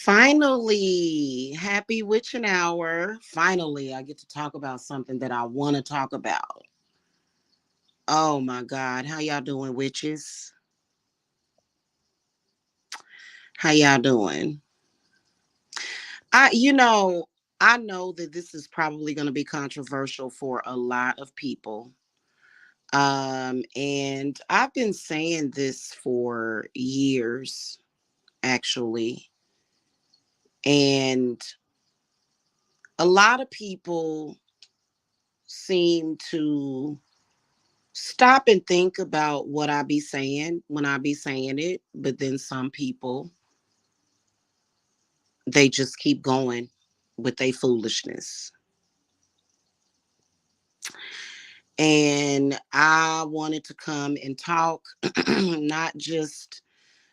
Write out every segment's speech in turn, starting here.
Finally, happy witching hour. Finally, I get to talk about something that I want to talk about. Oh my God. How y'all doing, witches? How y'all doing? I, you know, I know that this is probably going to be controversial for a lot of people. And I've been saying this for years, actually. And a lot of people seem to stop and think about what I be saying when I be saying it. But then some people, they just keep going with their foolishness. And I wanted to come and talk, not just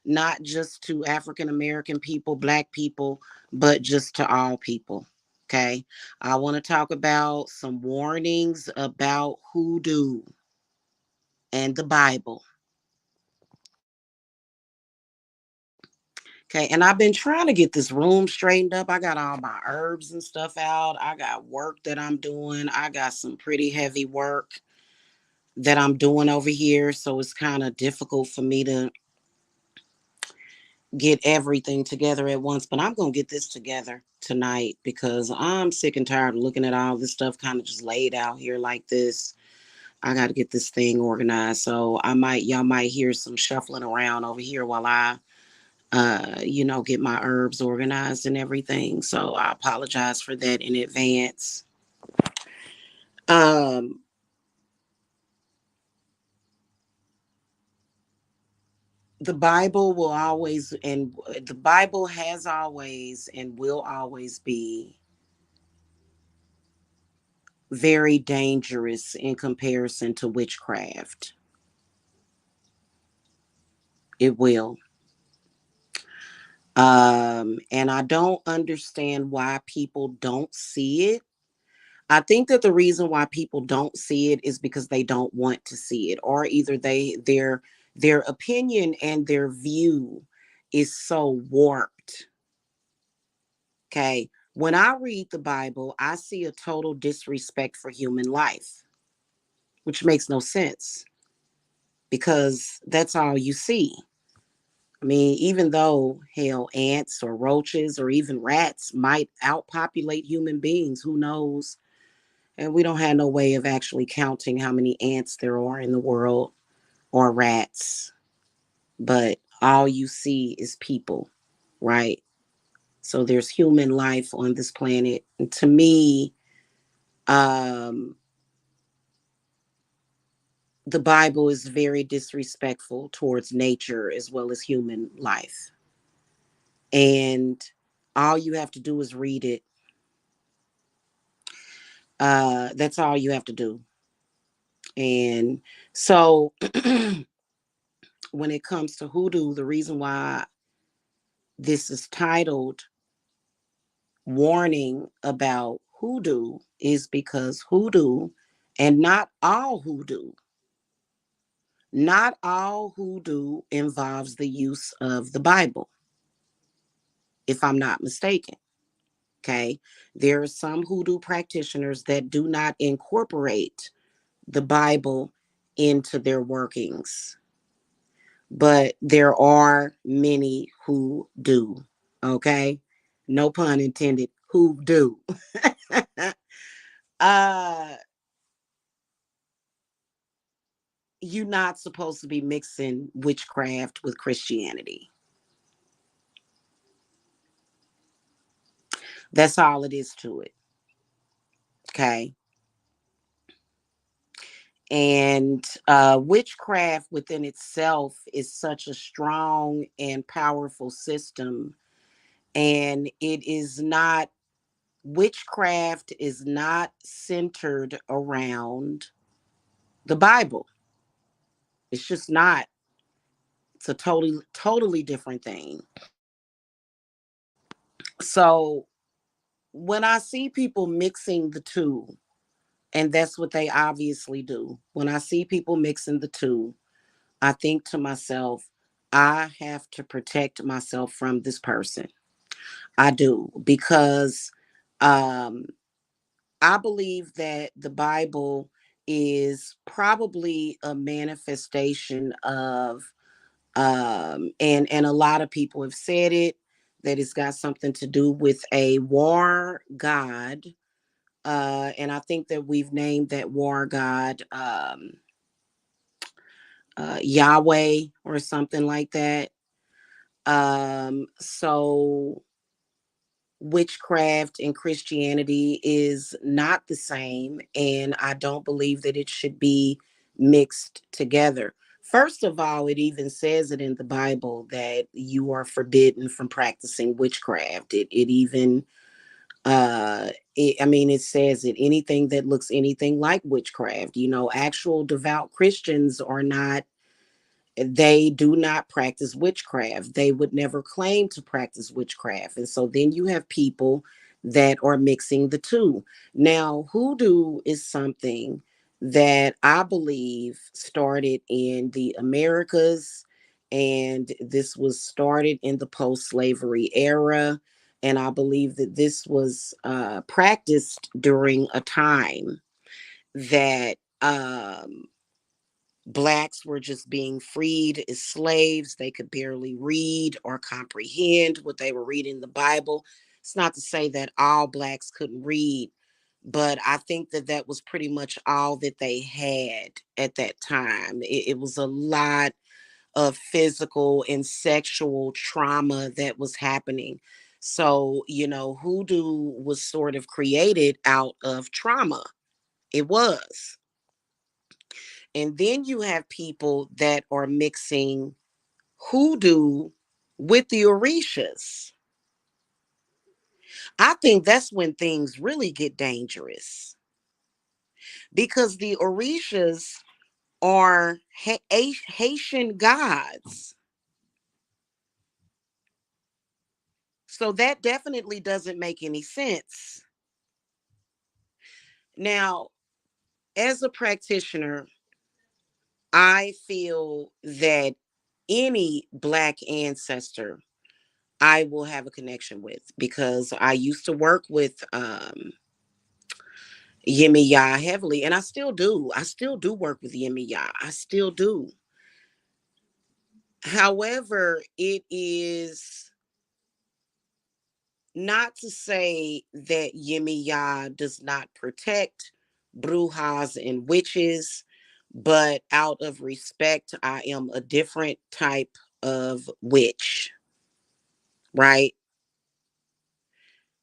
to African American people, Black people, but just to all people. Okay. I want to talk about some warnings about hoodoo and the Bible. Okay, and I've been trying to get this room straightened up. I got all my herbs and stuff out. I got work that I'm doing. I got some pretty heavy work that I'm doing over here. So it's kind of difficult for me to get everything together at once. But I'm going to get this together tonight because I'm sick and tired of looking at all this stuff kind of just laid out here like this. I got to get this thing organized. So y'all might hear some shuffling around over here while I get my herbs organized and everything. So I apologize for that in advance. Um, the Bible will always, and the Bible has always and will always be very dangerous in comparison to witchcraft. It will. And I don't understand why people don't see it. I think that the reason why people don't see it is because they don't want to see it, or either their opinion and their view is so warped. Okay. When I read the Bible, I see a total disrespect for human life, which makes no sense because that's all you see. I mean, even though, hell, ants or roaches or even rats might outpopulate human beings, who knows? And we don't have no way of actually counting how many ants there are in the world or rats. But all you see is people, right? So there's human life on this planet. And to me, um, the Bible is very disrespectful towards nature as well as human life. And all you have to do is read it. That's all you have to do. And so when it comes to hoodoo, the reason why this is titled Warning About Hoodoo is because hoodoo, and not all hoodoo involves the use of the Bible, if I'm not mistaken. Okay. There are some hoodoo practitioners that do not incorporate the Bible into their workings, but there are many who do. Okay. No pun intended, who do. uh you're not supposed to be mixing witchcraft with Christianity. That's all it is to it. Okay. And witchcraft within itself is such a strong and powerful system. And it is not, witchcraft is not centered around the Bible. It's just not. It's a totally different thing. So when I see people mixing the two, and that's what they obviously do, when I see people mixing the two, I think to myself, I have to protect myself from this person. I do, because um, I believe that the Bible is probably a manifestation of, and a lot of people have said it, that it's got something to do with a war god. And I think that we've named that war god Yahweh or something like that. So witchcraft and Christianity is not the same, and I don't believe that it should be mixed together. First of all, it even says it in the Bible that you are forbidden from practicing witchcraft. It even I mean, it says it, anything that looks anything like witchcraft. You know, actual devout Christians are not, they do not practice witchcraft. They would never claim to practice witchcraft. And so then you have people that are mixing the two. Now, hoodoo is something that I believe started in the Americas, and this was started in the post slavery era. And I believe that this was practiced during a time that Blacks were just being freed as slaves. They could barely read or comprehend what they were reading in the Bible. It's not to say that all Blacks couldn't read, but I think that that was pretty much all that they had at that time. It was a lot of physical and sexual trauma that was happening. So, you know, hoodoo was sort of created out of trauma. It was. And then you have people that are mixing hoodoo with the Orishas. I think that's when things really get dangerous, because the Orishas are Haitian gods. So that definitely doesn't make any sense. Now, as a practitioner, I feel that any Black ancestor I will have a connection with, because I used to work with Yemi Ya heavily, and I still do. I still do work with Yemi Ya. I still do. However, it is not to say that Yemi Ya does not protect brujas and witches, but out of respect, I am a different type of witch, right?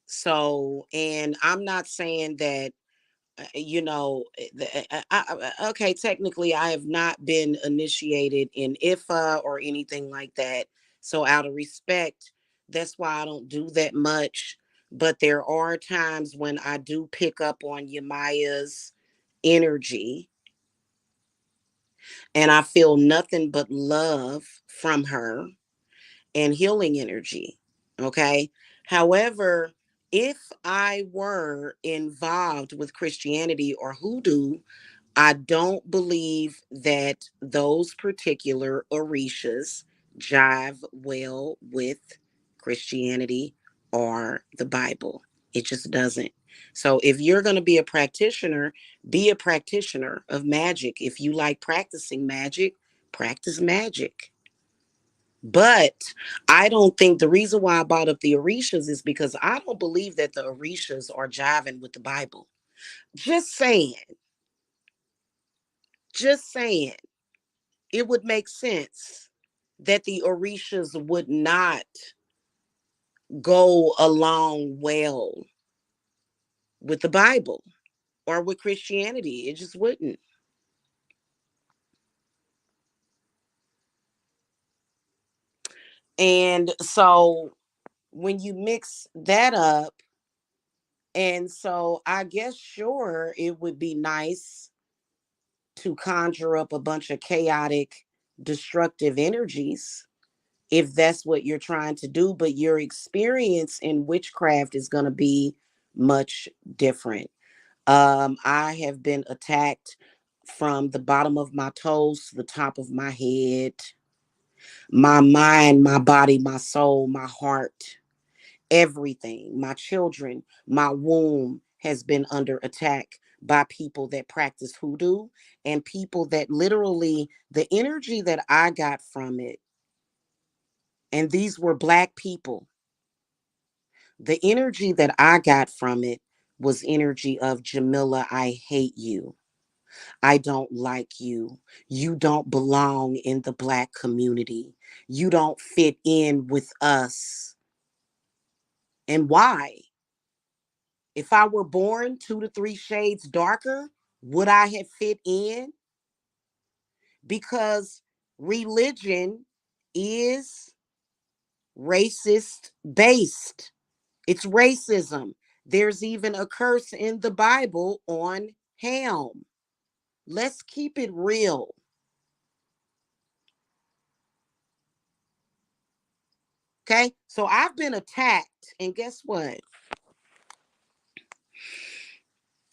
So, and I'm not saying that, okay, technically, I have not been initiated in IFA or anything like that. So, out of respect, that's why I don't do that much. But there are times when I do pick up on Yamaya's energy, and I feel nothing but love from her and healing energy. Okay. However, if I were involved with Christianity or hoodoo, I don't believe that those particular orishas jive well with Christianity or the Bible. It just doesn't. So if you're going to be a practitioner of magic. If you like practicing magic, practice magic. But I don't think the reason why I brought up the orishas is because I don't believe that the orishas are jiving with the Bible. Just saying, just saying. It would make sense that the orishas would not go along well with the Bible or with Christianity. It just wouldn't. And so when you mix that up, and so I guess sure it would be nice to conjure up a bunch of chaotic, destructive energies if that's what you're trying to do, but your experience in witchcraft is going to be much different. I have been attacked from the bottom of my toes to the top of my head, my mind, my body, my soul, my heart, everything. My children, my womb has been under attack by people that practice hoodoo and people that literally, the energy that I got from it, and these were Black people, the energy that I got from it was energy of Jamila, I hate you. I don't like you. You don't belong in the Black community. You don't fit in with us. And why? If I were born 2 to 3 shades darker, would I have fit in? Because religion is racist based. It's racism. There's even a curse in the Bible on Ham. Let's keep it real. Okay. So I've been attacked. And guess what?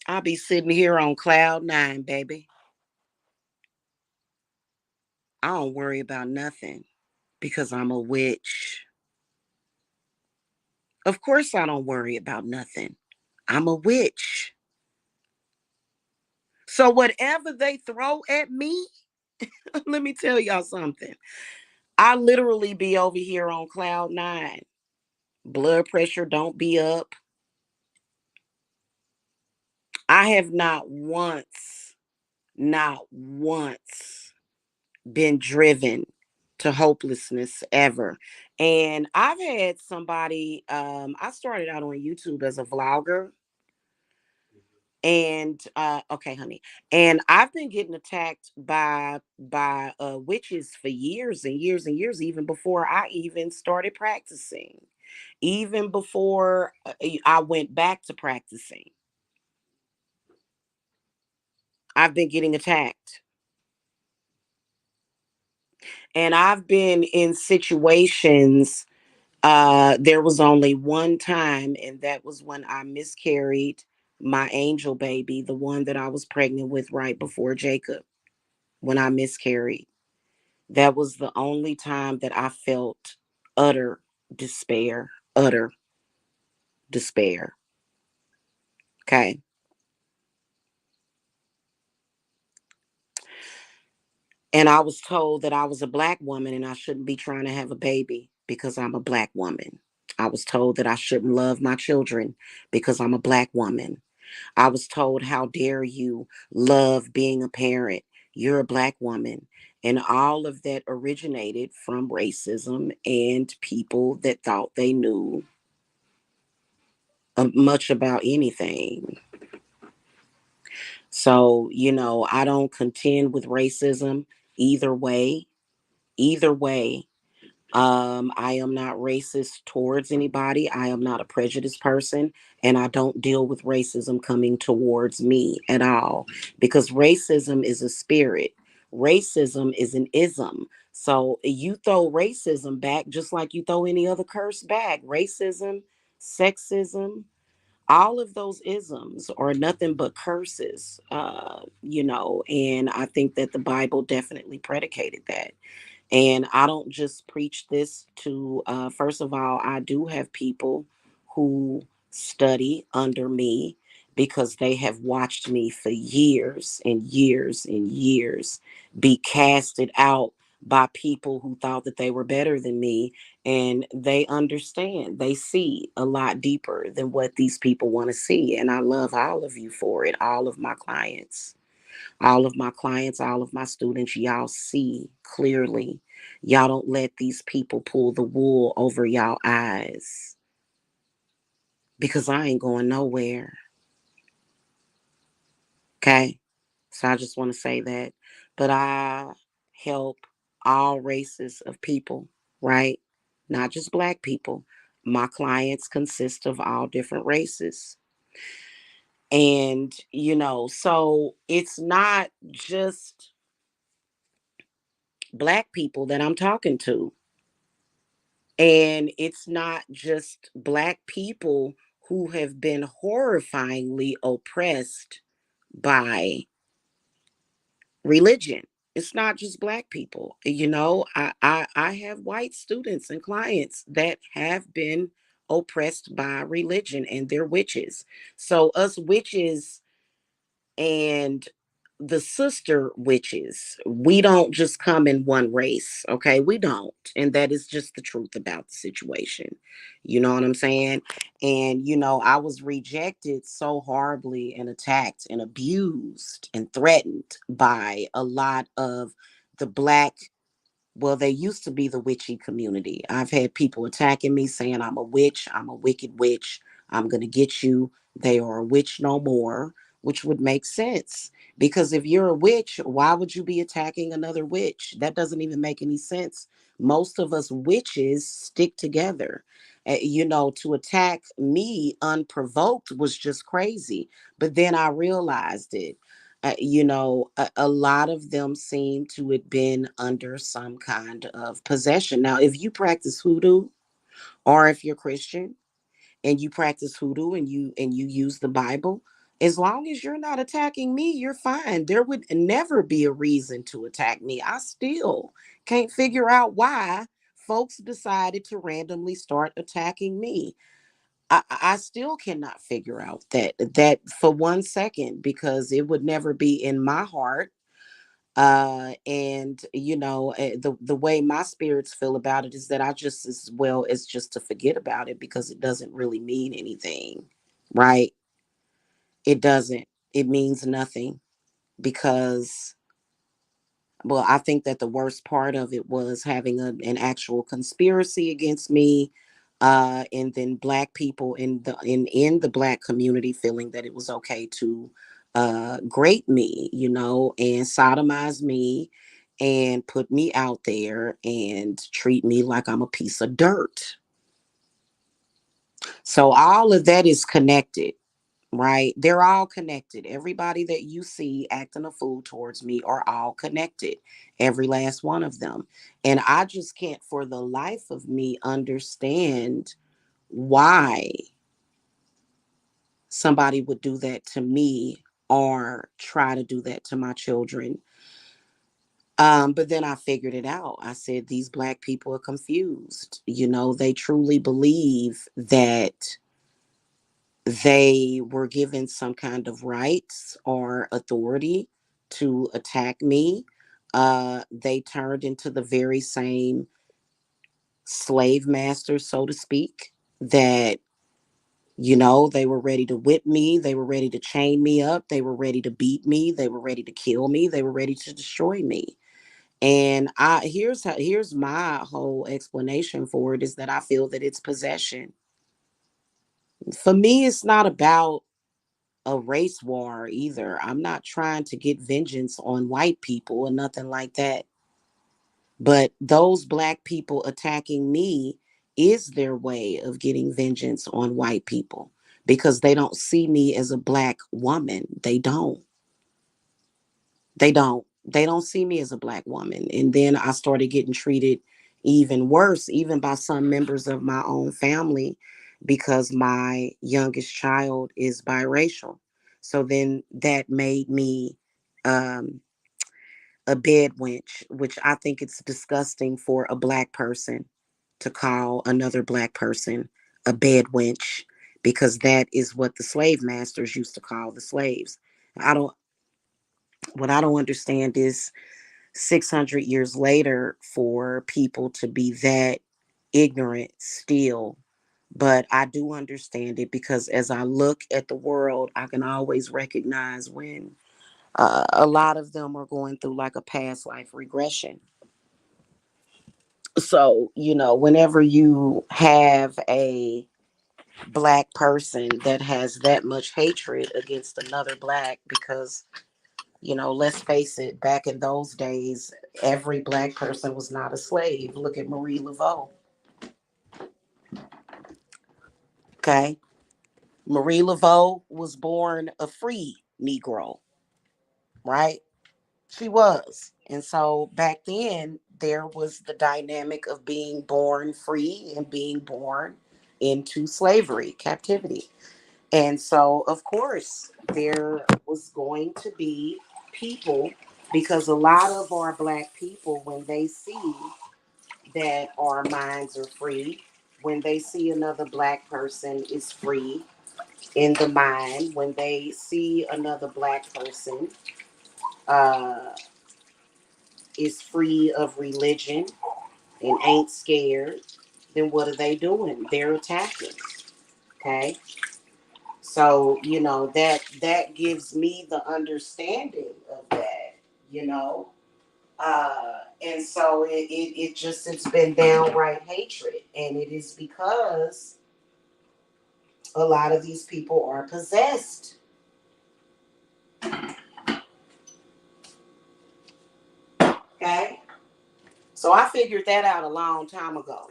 I'll be sitting here on cloud 9, baby. I don't worry about nothing because I'm a witch. Of course, I don't worry about nothing. I'm a witch. So whatever they throw at me, let me tell y'all something. I literally be over here on cloud 9. Blood pressure don't be up. I have not once been driven to hopelessness ever. And I've had somebody, I started out on YouTube as a vlogger. And okay, honey. And I've been getting attacked by witches for years and years and years, even before I even started practicing, even before I went back to practicing. I've been getting attacked. And I've been in situations. There was only one time, and that was when I miscarried my angel baby, the one that I was pregnant with right before Jacob, when I miscarried. That was the only time that I felt utter despair, utter despair. Okay. And I was told that I was a Black woman and I shouldn't be trying to have a baby because I'm a Black woman. I was told that I shouldn't love my children because I'm a Black woman. I was told, how dare you love being a parent? You're a black woman. And all of that originated from racism and people that thought they knew much about anything. So, I don't contend with racism either way. Either way. I am not racist towards anybody. I am not a prejudiced person, and I don't deal with racism coming towards me at all, because racism is a spirit. Racism is an ism. So you throw racism back just like you throw any other curse back. Racism, sexism, all of those isms are nothing but curses, and I think that the Bible definitely predicated that. And I don't just preach this to, first of all, I do have people who study under me because they have watched me for years and years and years be casted out by people who thought that they were better than me. And they understand, they see a lot deeper than what these people want to see. And I love all of you for it, all of my clients. All of my clients, all of my students, y'all see clearly. Y'all don't let these people pull the wool over y'all eyes, because I ain't going nowhere. Okay? So I just want to say that. But I help all races of people, right? Not just black people. My clients consist of all different races. And, so it's not just black people that I'm talking to. And it's not just black people who have been horrifyingly oppressed by religion. It's not just black people. I have white students and clients that have been oppressed by religion, and they're witches. So us witches and the sister witches, we don't just come in one race. Okay, we don't. And that is just the truth about the situation. You know what I'm saying? And I was rejected so horribly and attacked and abused and threatened by a lot of the black, well, they used to be the witchy community. I've had people attacking me saying I'm a witch, I'm a wicked witch, I'm going to get you. They are a witch no more, which would make sense. Because if you're a witch, why would you be attacking another witch? That doesn't even make any sense. Most of us witches stick together. To attack me unprovoked was just crazy. But then I realized it. A lot of them seem to have been under some kind of possession. Now, if you practice hoodoo, or if you're Christian and you practice hoodoo and you use the Bible, as long as you're not attacking me, you're fine. There would never be a reason to attack me. I still can't figure out why folks decided to randomly start attacking me. I still cannot figure out that for 1 second, because it would never be in my heart. And the way my spirits feel about it is that I just, as well as just to forget about it, because it doesn't really mean anything, right? It doesn't. It means nothing, because, well, I think that the worst part of it was having an actual conspiracy against me, and then black people in the black community feeling that it was okay to grate me, and sodomize me and put me out there and treat me like I'm a piece of dirt. So all of that is connected, right? They're all connected. Everybody that you see acting a fool towards me are all connected, every last one of them. And I just can't for the life of me understand why somebody would do that to me or try to do that to my children. But then I figured it out. I said, these black people are confused. They truly believe that they were given some kind of rights or authority to attack me. They turned into the very same slave masters, so to speak, that You know, they were ready to whip me. They were ready to chain me up. They were ready to beat me. They were ready to kill me. They were ready to destroy me. And here's my whole explanation for it is that I feel that it's possession. For me, it's not about a race war either. I'm not trying to get vengeance on white people or nothing like that. But those black people attacking me is their way of getting vengeance on white people because they don't see me as a black woman. They don't. They don't. They don't see me as a black woman. And then I started getting treated even worse, even by some members of my own family, because my youngest child is biracial. So then that made me um, a bed wench, which I think it's disgusting for a black person to call another black person a bed wench because that is what the slave masters used to call the slaves. I don't what I don't understand is 600 years later for people to be that ignorant still. But I do understand it because as I look at the world, I can always recognize when a lot of them are going through like a past life regression. So, you know, whenever you have a black person that has that much hatred against another black, because, you know, let's face it, back in those days, every black person was not a slave. Look at Marie Laveau. Okay. Marie Laveau was born a free Negro, right? She was. And so back then, there was the dynamic of being born free and being born into slavery, captivity. And so, of course, there was going to be people, because a lot of our black people, when they see that our minds are free, when they see another black person is free in the mind, when they see another black person uh, is free of religion and ain't scared, then what are they doing? They're attacking. Okay. So, you know, that gives me the understanding of that, you know. And so it just it's been downright hatred. And it is because a lot of these people are possessed. Okay. So I figured that out a long time ago.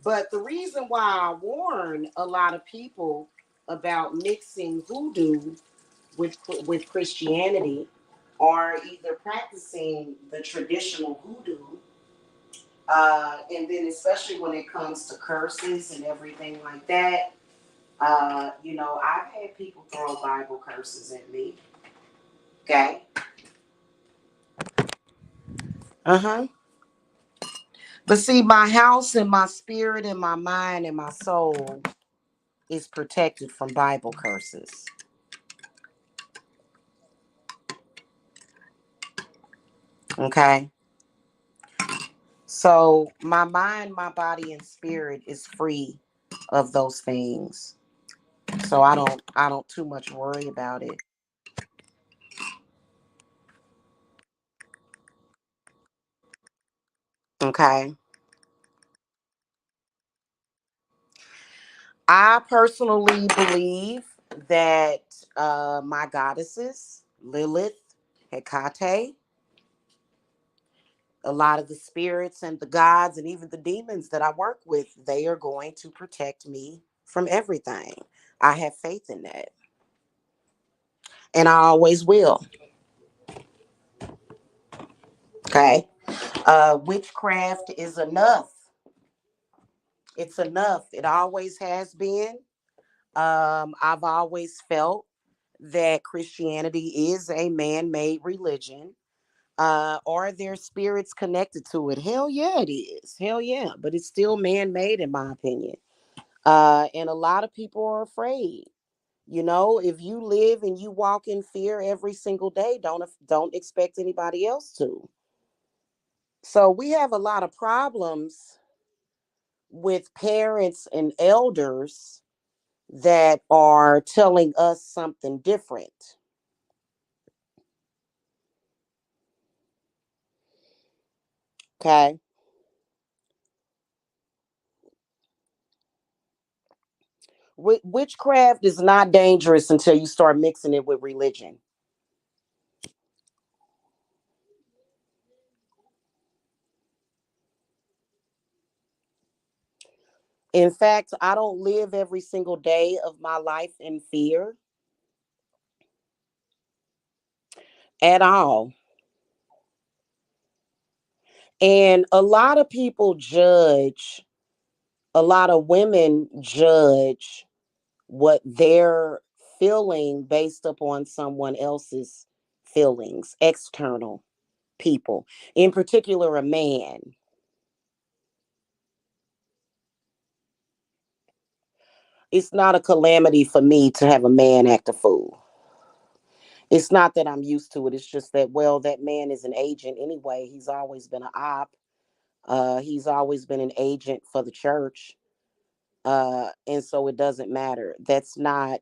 But the reason why I warn a lot of people about mixing hoodoo with Christianity or either practicing the traditional hoodoo, and then especially when it comes to curses and everything like that, you know, I've had people throw Bible curses at me. Okay. Uh huh. But see, my house and my spirit and my mind and my soul is protected from Bible curses. Okay. So my mind, my body, and spirit is free of those things. So I don't too much worry about it. Okay. I personally believe that my goddesses, Lilith, Hecate, a lot of the spirits and the gods and even the demons that I work with, they are going to protect me from everything. I have faith in that. And I always will. Okay. Witchcraft is enough. It's enough. It always has been. I've always felt that Christianity is a man made religion. Are there spirits connected to it? Hell yeah, it is. Hell yeah. But it's still man made, in my opinion. And a lot of people are afraid. You know, if you live and you walk in fear every single day, don't expect anybody else to. So we have a lot of problems with parents and elders that are telling us something different. Okay. Witchcraft is not dangerous until you start mixing it with religion. In fact, I don't live every single day of my life in fear at all. And a lot of people judge, a lot of women judge what they're feeling based upon someone else's feelings, external people, in particular, a man. It's not a calamity for me to have a man act a fool. It's not that I'm used to it. It's just that, well, that man is an agent anyway. He's always been an op. He's always been an agent for the church. And so it doesn't matter. That's not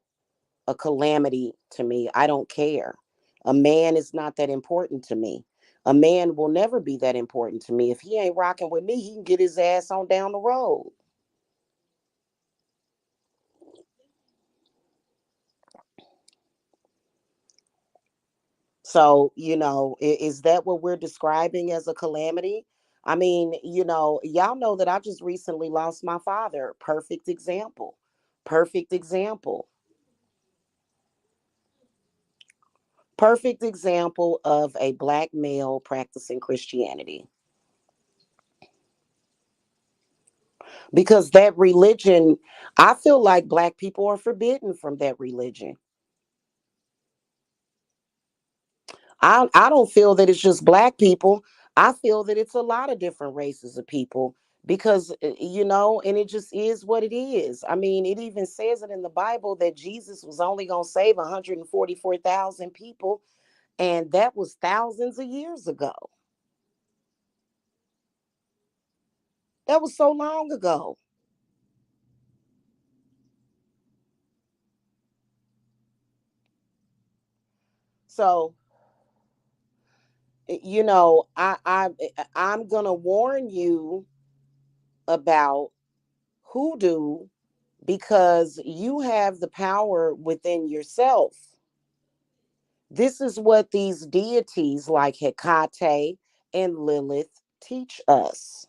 a calamity to me. I don't care. A man is not that important to me. A man will never be that important to me. If he ain't rocking with me, he can get his ass on down the road. So, is that what we're describing as a calamity? I mean, y'all know that I just recently lost my father. Perfect example. Perfect example. Perfect example of a black male practicing Christianity. Because that religion, I feel like black people are forbidden from that religion. I don't feel that it's just black people. I feel that it's a lot of different races of people because and it just is what it is. I mean, it even says it in the Bible that Jesus was only going to save 144,000 people, and that was thousands of years ago. That was so long ago. So, I'm going to warn you about hoodoo because you have the power within yourself. This is what these deities like Hecate and Lilith teach us.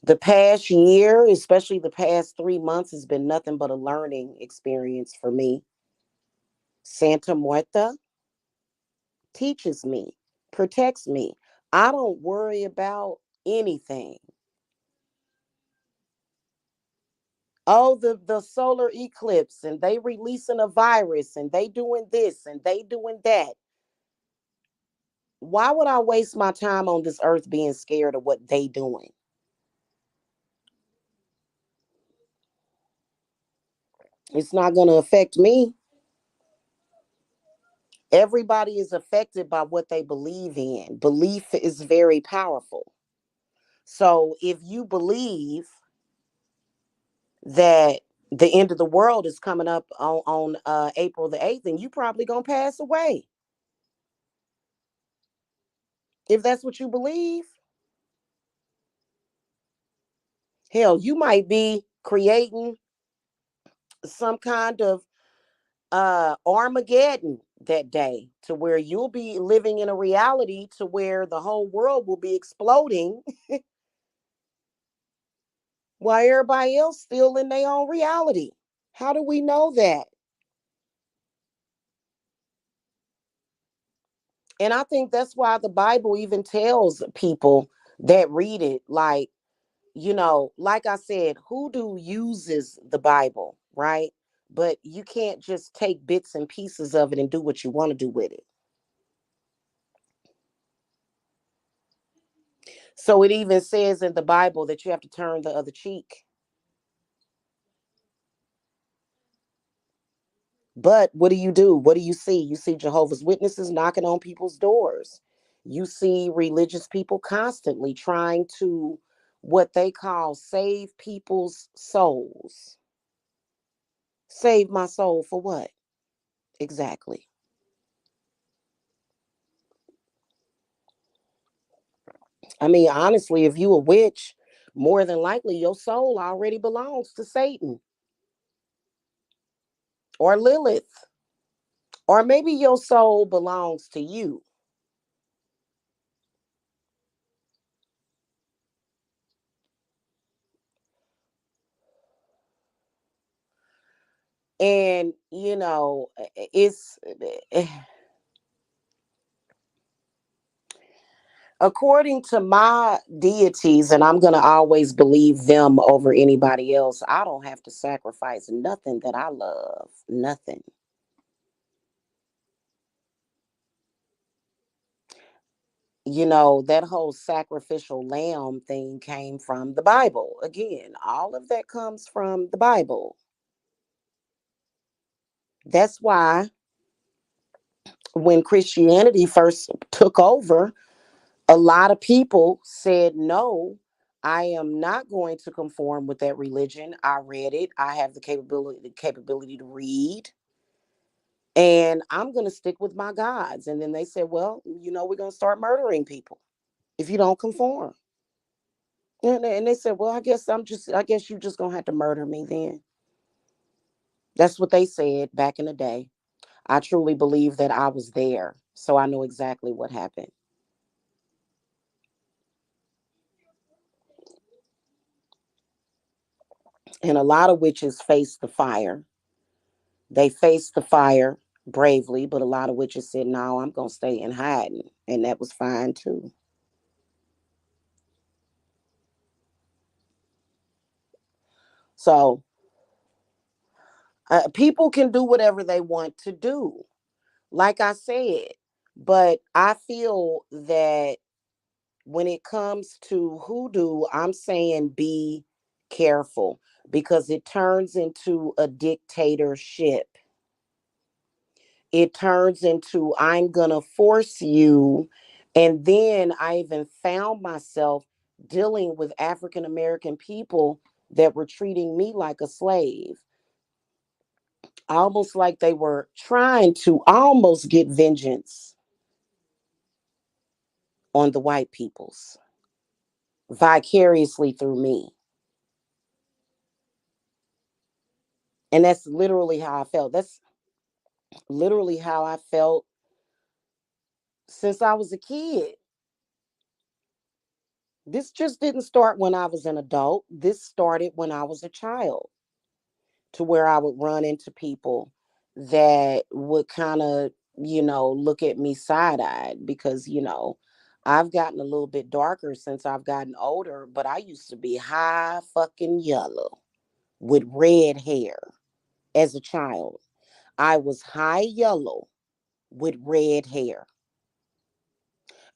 The past year, especially the past 3 months, has been nothing but a learning experience for me. Santa Muerta teaches me, protects me. I don't worry about anything. Oh, the solar eclipse, and they releasing a virus, and they doing this and they doing that. Why would I waste my time on this earth being scared of what they doing? It's not going to affect me. Everybody is affected by what they believe in. Belief is very powerful. So if you believe that the end of the world is coming up on April the 8th, then you probably going to pass away. If that's what you believe, hell, you might be creating some kind of Armageddon that day to where you'll be living in a reality to where the whole world will be exploding while everybody else still in their own reality. How do we know that? And I think that's why the Bible even tells people that read it, like, like I said, hoodoo uses the Bible, right? But you can't just take bits and pieces of it and do what you want to do with it. So it even says in the Bible that you have to turn the other cheek. But what do you do? What do you see? You see Jehovah's Witnesses knocking on people's doors. You see religious people constantly trying to what they call save people's souls. Save my soul for what? Exactly. I mean, honestly, if you a witch, more than likely your soul already belongs to Satan or Lilith. Or maybe your soul belongs to you. And, it's according to my deities, and I'm going to always believe them over anybody else. I don't have to sacrifice nothing that I love. Nothing. That whole sacrificial lamb thing came from the Bible. Again, all of that comes from the Bible. That's why when Christianity first took over, a lot of people said, no, I am not going to conform with that religion. I read it. I have the capability to read, and I'm going to stick with my gods. And then they said, well, we're going to start murdering people if you don't conform. And they said, well, I guess you just going to have to murder me then. That's what they said back in the day. I truly believe that I was there, so I know exactly what happened. And a lot of witches face the fire. They faced the fire bravely, but a lot of witches said, no, I'm going to stay in hiding. And that was fine too. So people can do whatever they want to do, like I said. But I feel that when it comes to hoodoo, I'm saying be careful because it turns into a dictatorship. It turns into I'm going to force you. And then I even found myself dealing with African American people that were treating me like a slave, almost like they were trying to almost get vengeance on the white peoples vicariously through me. And that's literally how I felt. That's literally how I felt since I was a kid. This just didn't start when I was an adult. This started when I was a child, to where I would run into people that would kind of, look at me side eyed because, I've gotten a little bit darker since I've gotten older, but I used to be high fucking yellow with red hair as a child. I was high yellow with red hair.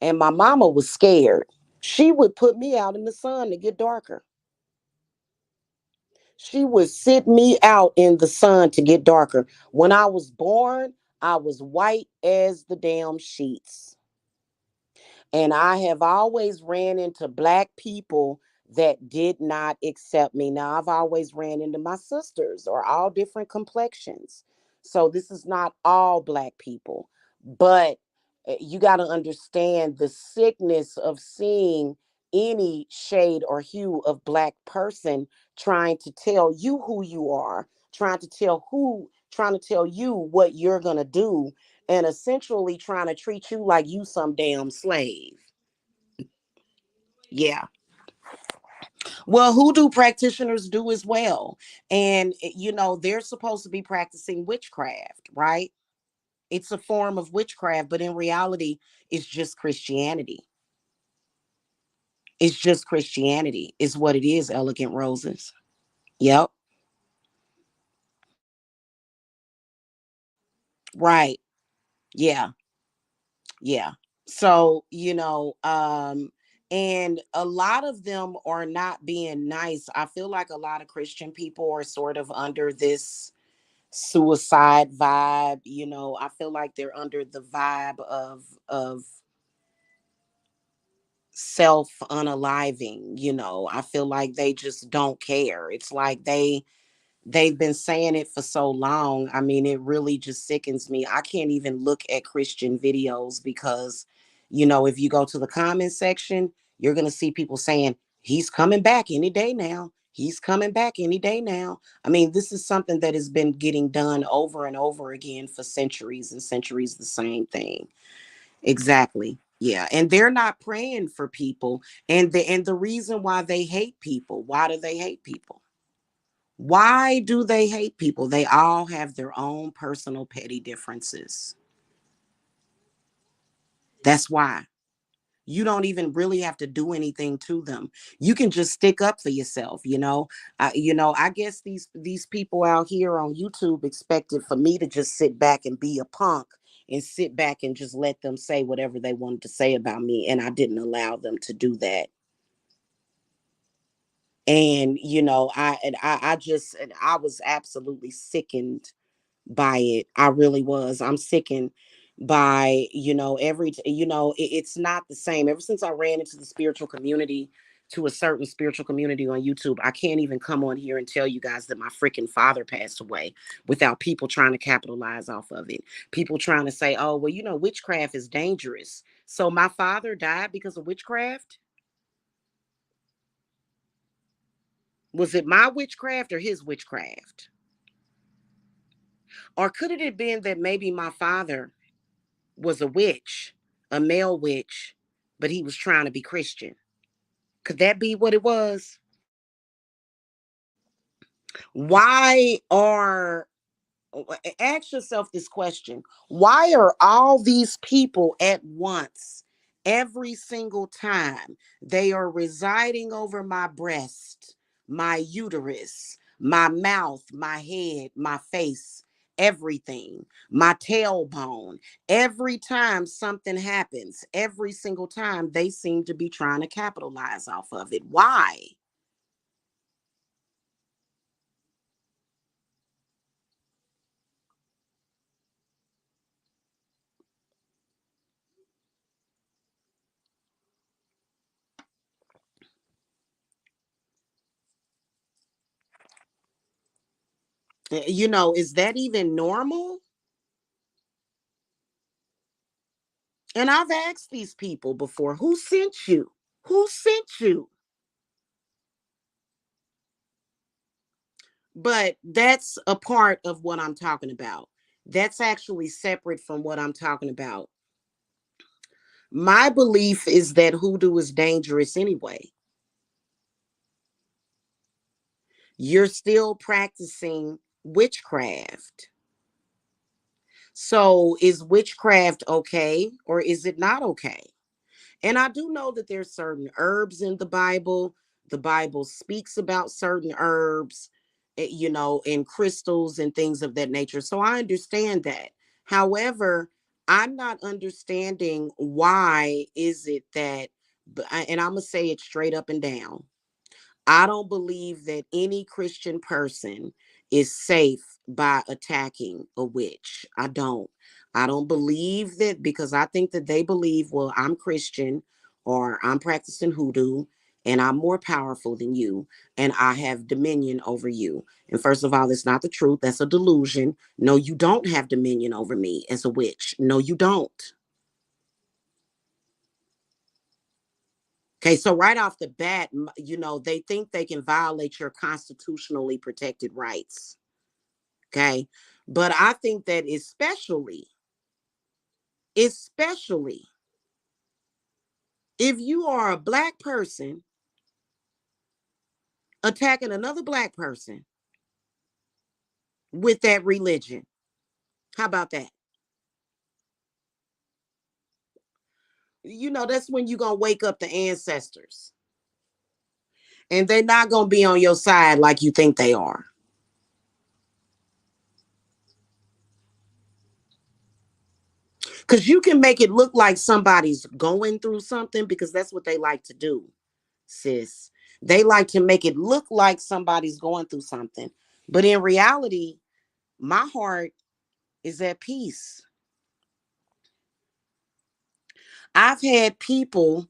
And my mama was scared. She would put me out in the sun to get darker. She would sit me out in the sun to get darker. When I was born, I was white as the damn sheets. And I have always ran into black people that did not accept me. Now, I've always ran into my sisters or all different complexions. So this is not all black people, but you got to understand the sickness of seeing any shade or hue of black person trying to tell you who you are, trying to tell you what you're going to do, and essentially trying to treat you like you some damn slave. Yeah. Well, hoodoo practitioners do as well. And, they're supposed to be practicing witchcraft, right? It's a form of witchcraft, but in reality, it's just Christianity. It's just Christianity, is what it is, Elegant Roses. Yep. Right. Yeah. Yeah. So, and a lot of them are not being nice. I feel like a lot of Christian people are sort of under this suicide vibe. I feel like they're under the vibe of self unaliving. I feel like they just don't care. It's like They've been saying it for so long. I mean, it really just sickens me. I can't even look at Christian videos because, if you go to the comment section, you're going to see people saying, he's coming back any day now. He's coming back any day now. I mean, this is something that has been getting done over and over again for centuries and centuries, the same thing. Exactly. Yeah. And they're not praying for people. And the reason why they hate people, why do they hate people? Why do they hate people? They all have their own personal petty differences. That's why. You don't even really have to do anything to them. You can just stick up for yourself. I guess these people out here on YouTube expected for me to just sit back and be a punk and sit back and just let them say whatever they wanted to say about me, and I didn't allow them to do that. And I was absolutely sickened by it. I really was. I'm sickened by, it's not the same. Ever since I ran into the spiritual community, to a certain spiritual community on YouTube, I can't even come on here and tell you guys that my freaking father passed away without people trying to capitalize off of it. People trying to say, oh, well, witchcraft is dangerous. So my father died because of witchcraft? Was it my witchcraft or his witchcraft? Or could it have been that maybe my father was a witch, a male witch, but he was trying to be Christian? Could that be what it was? Why are Ask yourself this question: why are all these people at once, every single time, they are residing over my breast, my uterus, my mouth, my head, my face, everything, my tailbone? Every time something happens, every single time, they seem to be trying to capitalize off of it. Why? Is that even normal? And I've asked these people before, who sent you? Who sent you? But that's a part of what I'm talking about. That's actually separate from what I'm talking about. My belief is that hoodoo is dangerous anyway. You're still practicing witchcraft. So is witchcraft okay or is it not okay? And I do know that there's certain herbs in the Bible. The Bible speaks about certain herbs, and crystals and things of that nature. So I understand that. However, I'm not understanding why is it that, and I'm going to say it straight up and down. I don't believe that any Christian person is safe by attacking a witch. I don't. I don't believe that because I think that they believe, well, I'm Christian or I'm practicing hoodoo and I'm more powerful than you and I have dominion over you. And first of all, that's not the truth. That's a delusion. No, you don't have dominion over me as a witch. No, you don't. Okay, so right off the bat, they think they can violate your constitutionally protected rights. Okay, but I think that especially if you are a black person attacking another black person with that religion, how about that? That's when you're going to wake up the ancestors and they're not going to be on your side like you think they are. Because you can make it look like somebody's going through something because that's what they like to do, sis. They like to make it look like somebody's going through something. But in reality, my heart is at peace. I've had people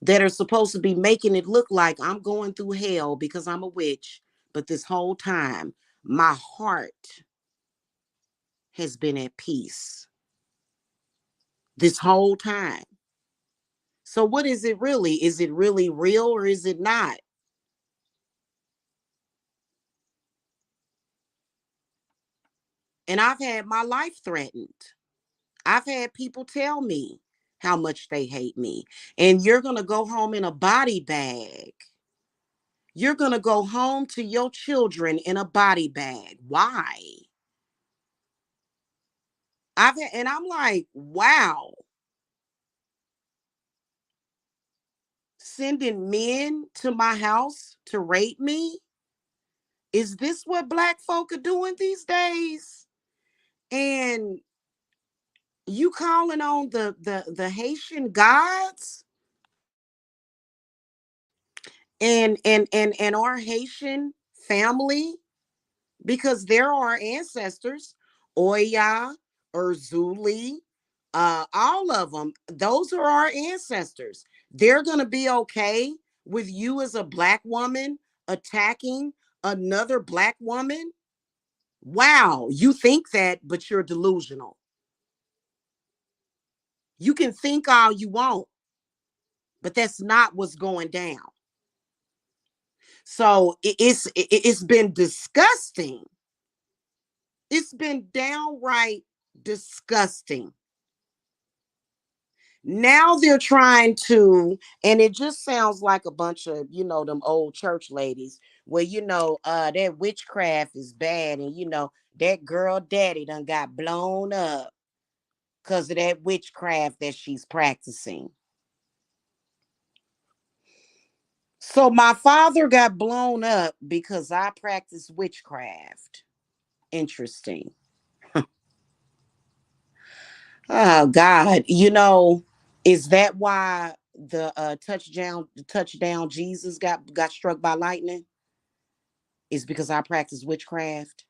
that are supposed to be making it look like I'm going through hell because I'm a witch But this whole time, my heart has been at peace. This whole time. So what is it really? Is it really real or is it not? And I've had my life threatened. I've had people tell me how much they hate me. And you're going to go home in a body bag. You're going to go home to your children in a body bag. Why? And I'm like, wow, sending men to my house to rape me? Is this what black folk are doing these days? And you calling on the Haitian gods and our Haitian family, because there are ancestors, Oya, Urzuli, all of them. Those are our ancestors. They're gonna be okay with you as a black woman attacking another black woman. Wow, you think that, but you're delusional. You can think all you want, but that's not what's going down. So it's been disgusting. It's been downright disgusting. Now they're trying to, and it just sounds like a bunch of, them old church ladies where, that witchcraft is bad. And, that girl daddy done got blown up because of that witchcraft that she's practicing. So my father got blown up because I practice witchcraft. Interesting. Oh God. Is that why the touchdown Jesus got struck by lightning? Is because I practice witchcraft?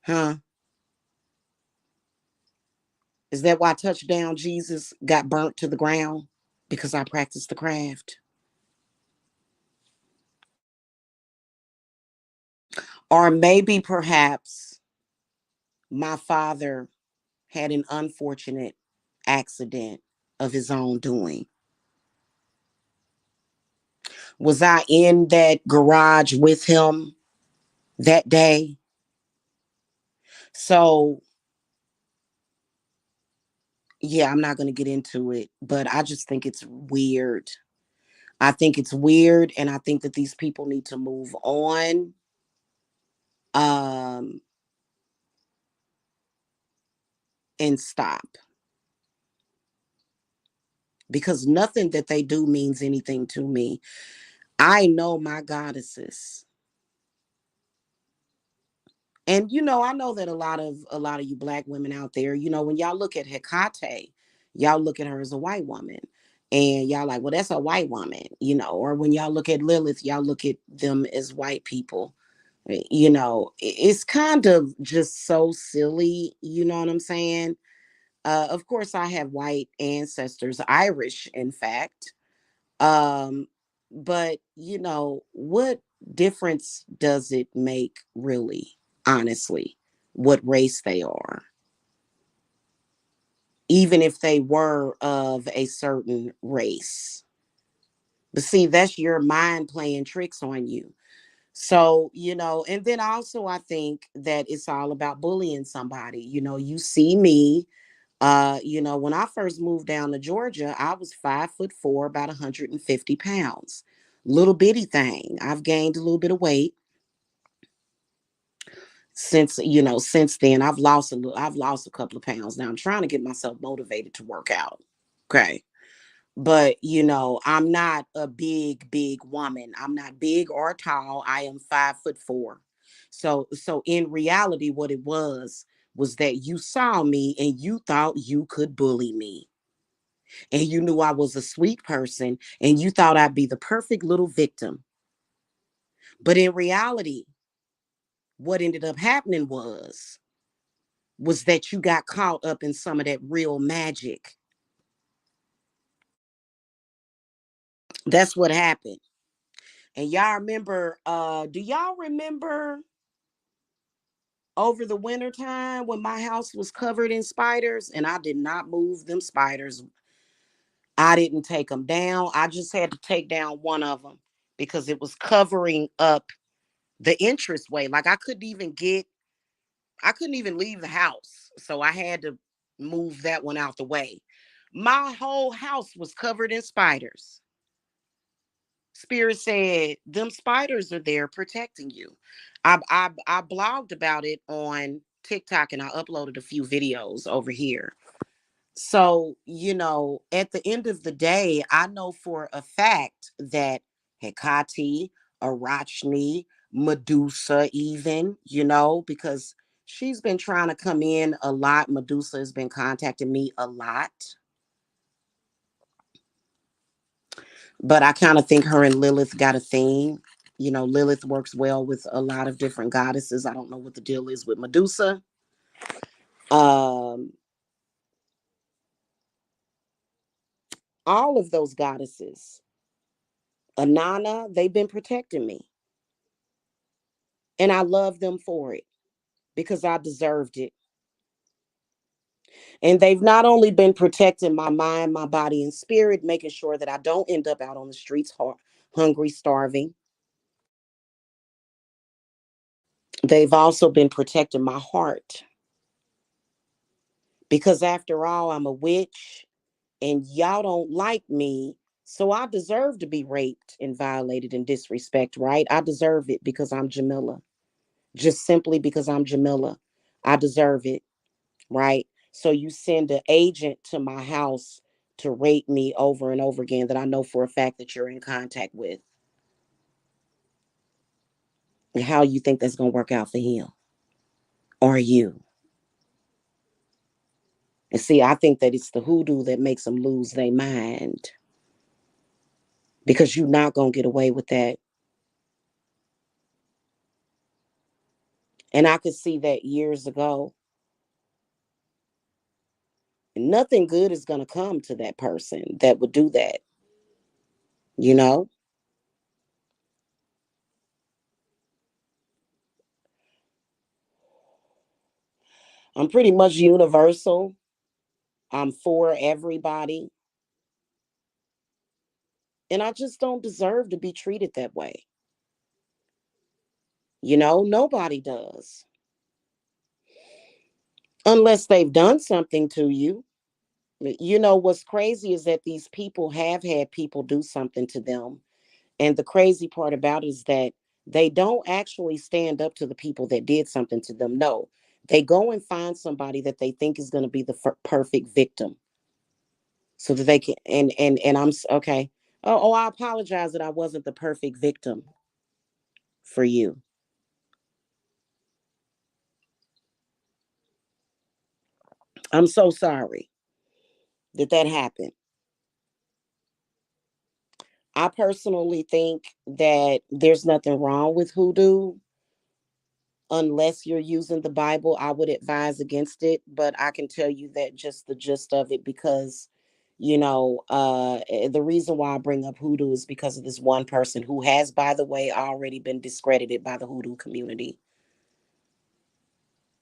Huh? Is that why touchdown Jesus got burnt to the ground? Because I practice the craft. Or maybe perhaps my father had an unfortunate accident of his own doing. Was I in that garage with him that day? So, yeah, I'm not going to get into it, but I just think it's weird. I think it's weird, and I think that these people need to move on. Um, and stop, because nothing that they do means anything to me. I know my goddesses. And I know that a lot of you black women out there, when y'all look at Hecate, y'all look at her as a white woman. And y'all like, well, that's a white woman, or when y'all look at Lilith, y'all look at them as white people. It's kind of just so silly, you know what I'm saying? Of course, I have white ancestors, Irish, in fact. Um, but what difference does it make, really, honestly, what race they are, even if they were of a certain race? But see, that's your mind playing tricks on you. So, and then also I think that it's all about bullying somebody. You see me. When I first moved down to Georgia, I was 5'4", about 150 pounds. Little bitty thing. I've gained a little bit of weight since then. I've lost a couple of pounds. Now I'm trying to get myself motivated to work out. Okay. But I'm not a big woman. I'm not big or tall. I am 5'4". So in reality, what it was that you saw me and you thought you could bully me. And you knew I was a sweet person and you thought I'd be the perfect little victim. But in reality, what ended up happening was that you got caught up in some of that real magic. That's what happened. And y'all remember, do y'all remember over the winter time when my house was covered in spiders and I did not move them spiders? I didn't take them down. I just had to take down one of them because it was covering up the entranceway. Like I couldn't even leave the house. So I had to move that one out the way. My whole house was covered in spiders. Spirit said, them spiders are there protecting you. I blogged about it on TikTok and I uploaded a few videos over here. So, at the end of the day, I know for a fact that Hecate, Arachne, Medusa, even, because she's been trying to come in a lot. Medusa has been contacting me a lot. But I kind of think her and Lilith got a thing. Lilith works well with a lot of different goddesses. I don't know what the deal is with Medusa. Um, all of those goddesses, Anana, they've been protecting me. And I love them for it because I deserved it. And they've not only been protecting my mind, my body, and spirit, making sure that I don't end up out on the streets hungry, starving. They've also been protecting my heart because, after all, I'm a witch and y'all don't like me. So I deserve to be raped and violated and disrespect, right? I deserve it because I'm Jamila. Just simply because I'm Jamila. I deserve it, right? So you send an agent to my house to rape me over and over again that I know for a fact that you're in contact with. How you think that's going to work out for him or you? And see, I think that it's the hoodoo that makes them lose their mind because you're not going to get away with that. And I could see that years ago. Nothing good is going to come to that person that would do that, you know? I'm pretty much universal. I'm for everybody. And I just don't deserve to be treated that way. Nobody does. Unless they've done something to you. What's crazy is that these people have had people do something to them. And the crazy part about it is that they don't actually stand up to the people that did something to them. No, they go and find somebody that they think is going to be the perfect victim so that they can, and okay. Oh, I apologize that I wasn't the perfect victim for you. I'm so sorry that happened. I personally think that there's nothing wrong with hoodoo unless you're using the Bible. I would advise against it, but I can tell you that just the gist of it because the reason why I bring up hoodoo is because of this one person who has, by the way, already been discredited by the hoodoo community.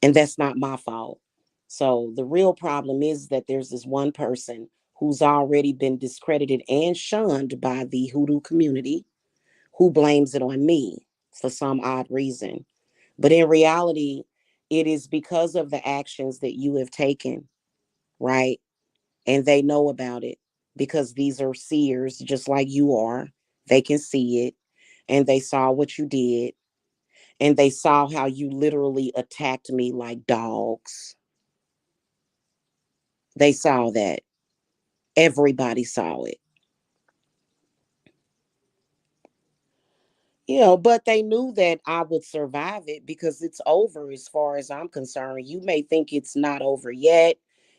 And that's not my fault. So the real problem is that there's this one person who's already been discredited and shunned by the hoodoo community who blames it on me for some odd reason. But in reality, it is because of the actions that you have taken, right? And they know about it because these are seers just like you are. They can see it and they saw what you did and they saw how you literally attacked me like dogs. They saw that. Everybody saw it. But they knew that I would survive it because it's over as far as I'm concerned. You may think it's not over yet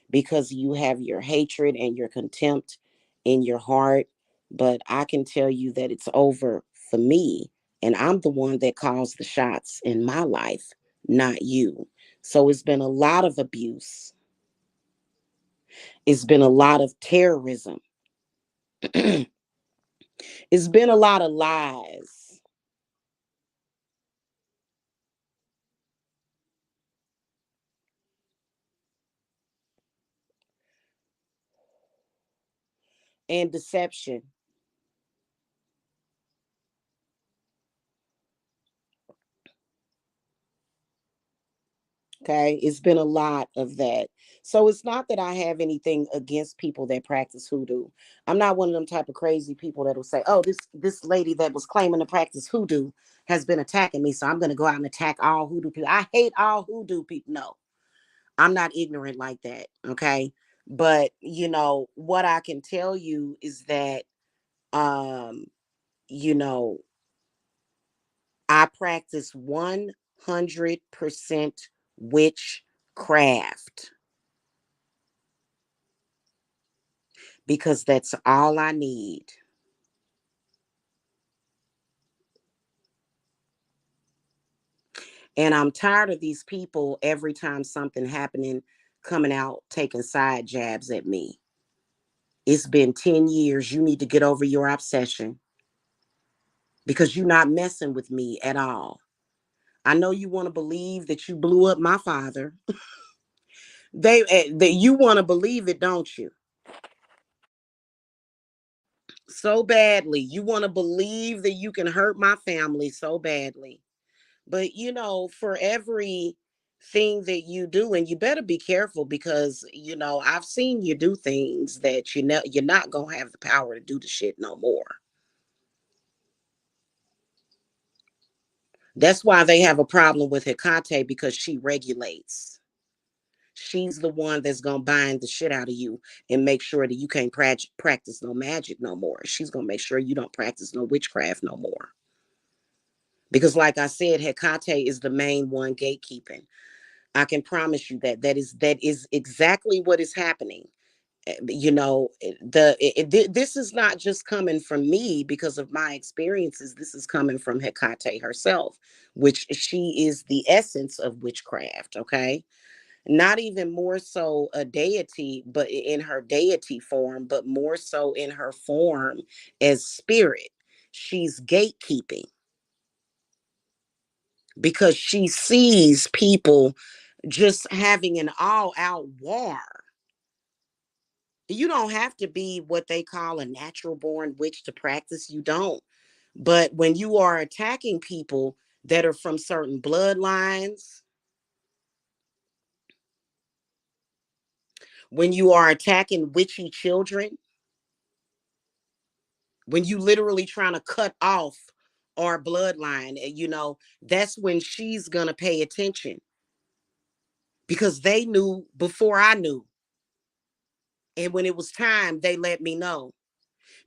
because you have your hatred and your contempt in your heart, but I can tell you that it's over for me. And I'm the one that calls the shots in my life, not you. So it's been a lot of abuse, it's been a lot of terrorism, it's been a lot of lies. and deception. Okay, it's been a lot of that. So it's not that I have anything against people that practice hoodoo. I'm not one of them type of crazy people that will say, "Oh, this lady that was claiming to practice hoodoo has been attacking me, so I'm going to go out and attack all hoodoo people. I hate all hoodoo people." No, I'm not ignorant like that. Okay, but what I can tell you is that um, you know, I practice 100% witchcraft because that's all I need. And I'm tired of these people every time something happening coming out taking side jabs at me. It's been 10 years. You need to get over your obsession because you're not messing with me at all. I know you want to believe that you blew up my father. That you want to believe it, don't you? So badly. You want to believe that you can hurt my family so badly. But for every thing that you do, and you better be careful because I've seen you do things that you're not gonna have the power to do the shit no more. That's why they have a problem with Hecate because she regulates. She's the one that's gonna bind the shit out of you and make sure that you can't practice no magic no more. She's gonna make sure you don't practice no witchcraft no more. Because, like I said, Hecate is the main one gatekeeping. I can promise you that is exactly what is happening. This is not just coming from me because of my experiences. This is coming from Hecate herself, which she is the essence of witchcraft. Okay, not even more so a deity, but in her deity form, but more so in her form as spirit. She's gatekeeping because she sees people just having an all out war. You don't have to be what they call a natural born witch to practice. You don't. But when you are attacking people that are from certain bloodlines, when you are attacking witchy children, when you literally trying to cut off our bloodline, that's when she's going to pay attention because they knew before I knew. And when it was time, they let me know.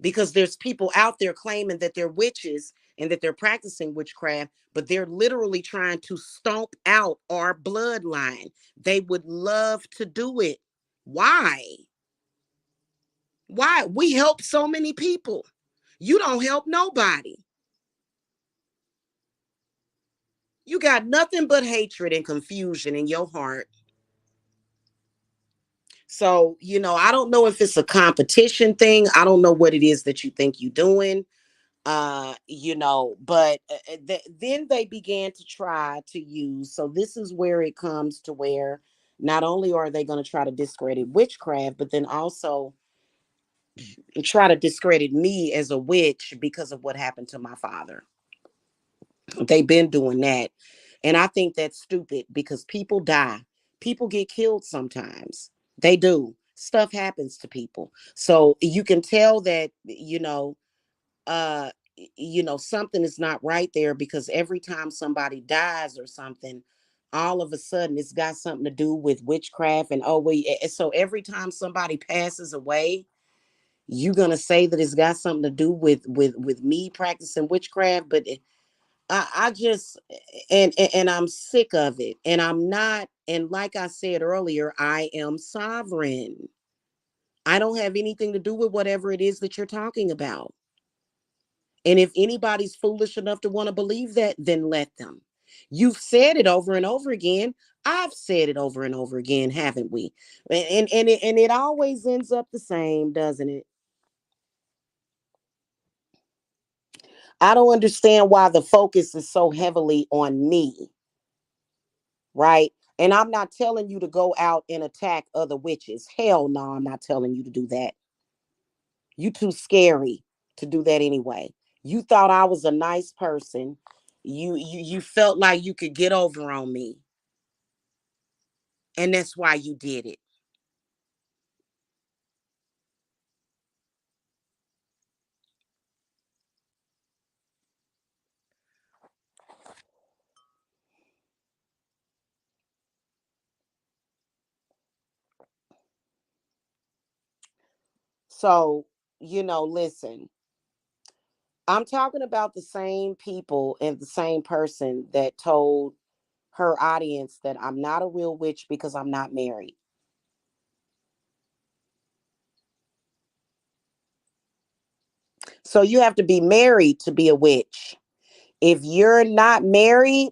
Because there's people out there claiming that they're witches and that they're practicing witchcraft, but they're literally trying to stomp out our bloodline. They would love to do it. Why? Why? We help so many people. You don't help nobody. You got nothing but hatred and confusion in your heart. So, I don't know if it's a competition thing. I don't know what it is that you think you're doing. But then they began to try to use. So this is where it comes to where not only are they going to try to discredit witchcraft, but then also try to discredit me as a witch because of what happened to my father. They've been doing that. And I think that's stupid because people die. People get killed sometimes. They do. Stuff happens to people. So you can tell that, uh something is not right there because every time somebody dies or something, all of a sudden it's got something to do with witchcraft. And oh wait, so every time somebody passes away, you're gonna say that it's got something to do with me practicing witchcraft. But I just and I'm sick of it. And I'm not, and like I said earlier, I am sovereign. I don't have anything to do with whatever it is that you're talking about. And if anybody's foolish enough to want to believe that, then let them. You've said it over and over again. I've said it over and over again, haven't we? And it always ends up the same, doesn't it? I don't understand why the focus is so heavily on me, right? And I'm not telling you to go out and attack other witches. Hell no, I'm not telling you to do that. You too scary to do that anyway. You thought I was a nice person. You felt like you could get over on me. And that's why you did it. So, listen, I'm talking about the same people and the same person that told her audience that I'm not a real witch because I'm not married. So you have to be married to be a witch. If you're not married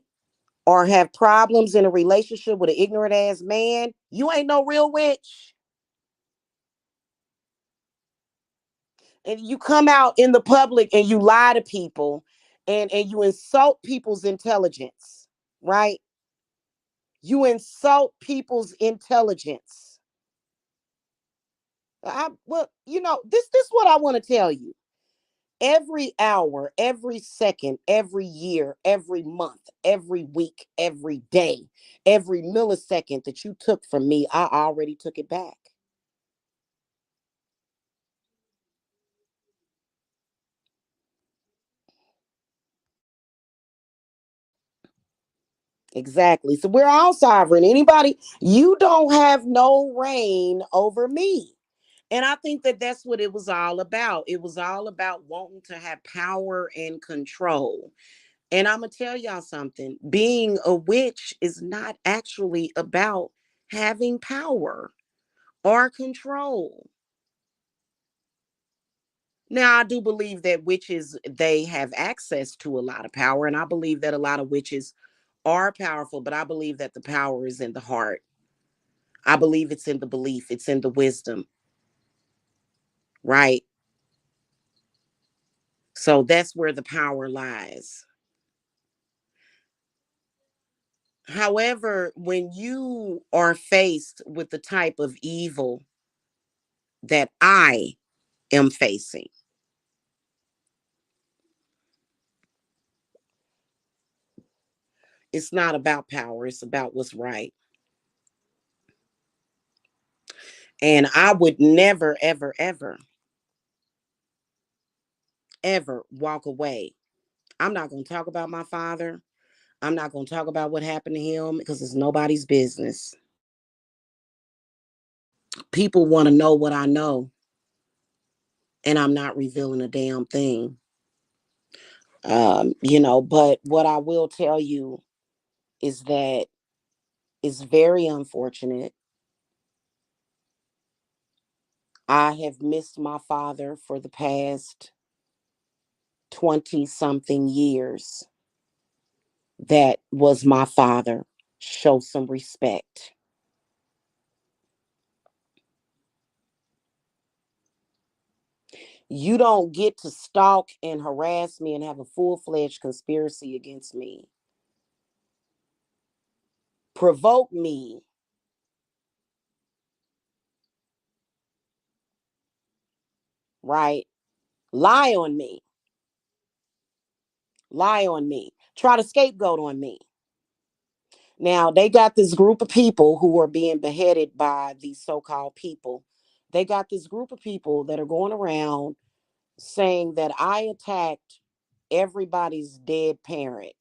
or have problems in a relationship with an ignorant ass man, you ain't no real witch. And you come out in the public and you lie to people and you insult people's intelligence, right? You insult people's intelligence. This is what I want to tell you. Every hour, every second, every year, every month, every week, every day, every millisecond that you took from me, I already took it back. Exactly. So we're all sovereign. Anybody, you don't have no reign over me. And I think that that's what it was all about. It was all about wanting to have power and control. And I'm going to tell y'all something. Being a witch is not actually about having power or control. Now, I do believe that witches, they have access to a lot of power. And I believe that a lot of witches are powerful, but I believe that the power is in the heart. I believe it's in the belief, it's in the wisdom, right? So that's where the power lies. However, when you are faced with the type of evil that I am facing, it's not about power, it's about what's right. And I would never, ever, ever, ever walk away. I'm not going to talk about my father. I'm not going to talk about what happened to him because it's nobody's business. People want to know what I know, and I'm not revealing a damn thing. But what I will tell you is that it's very unfortunate. I have missed my father for the past 20 something years. That was my father. Show some respect. You don't get to stalk and harass me and have a full-fledged conspiracy against me. Provoke me, right? Lie on me. Lie on me. Try to scapegoat on me. Now, they got this group of people who are being beheaded by these so called people. They got this group of people that are going around saying that I attacked everybody's dead parent.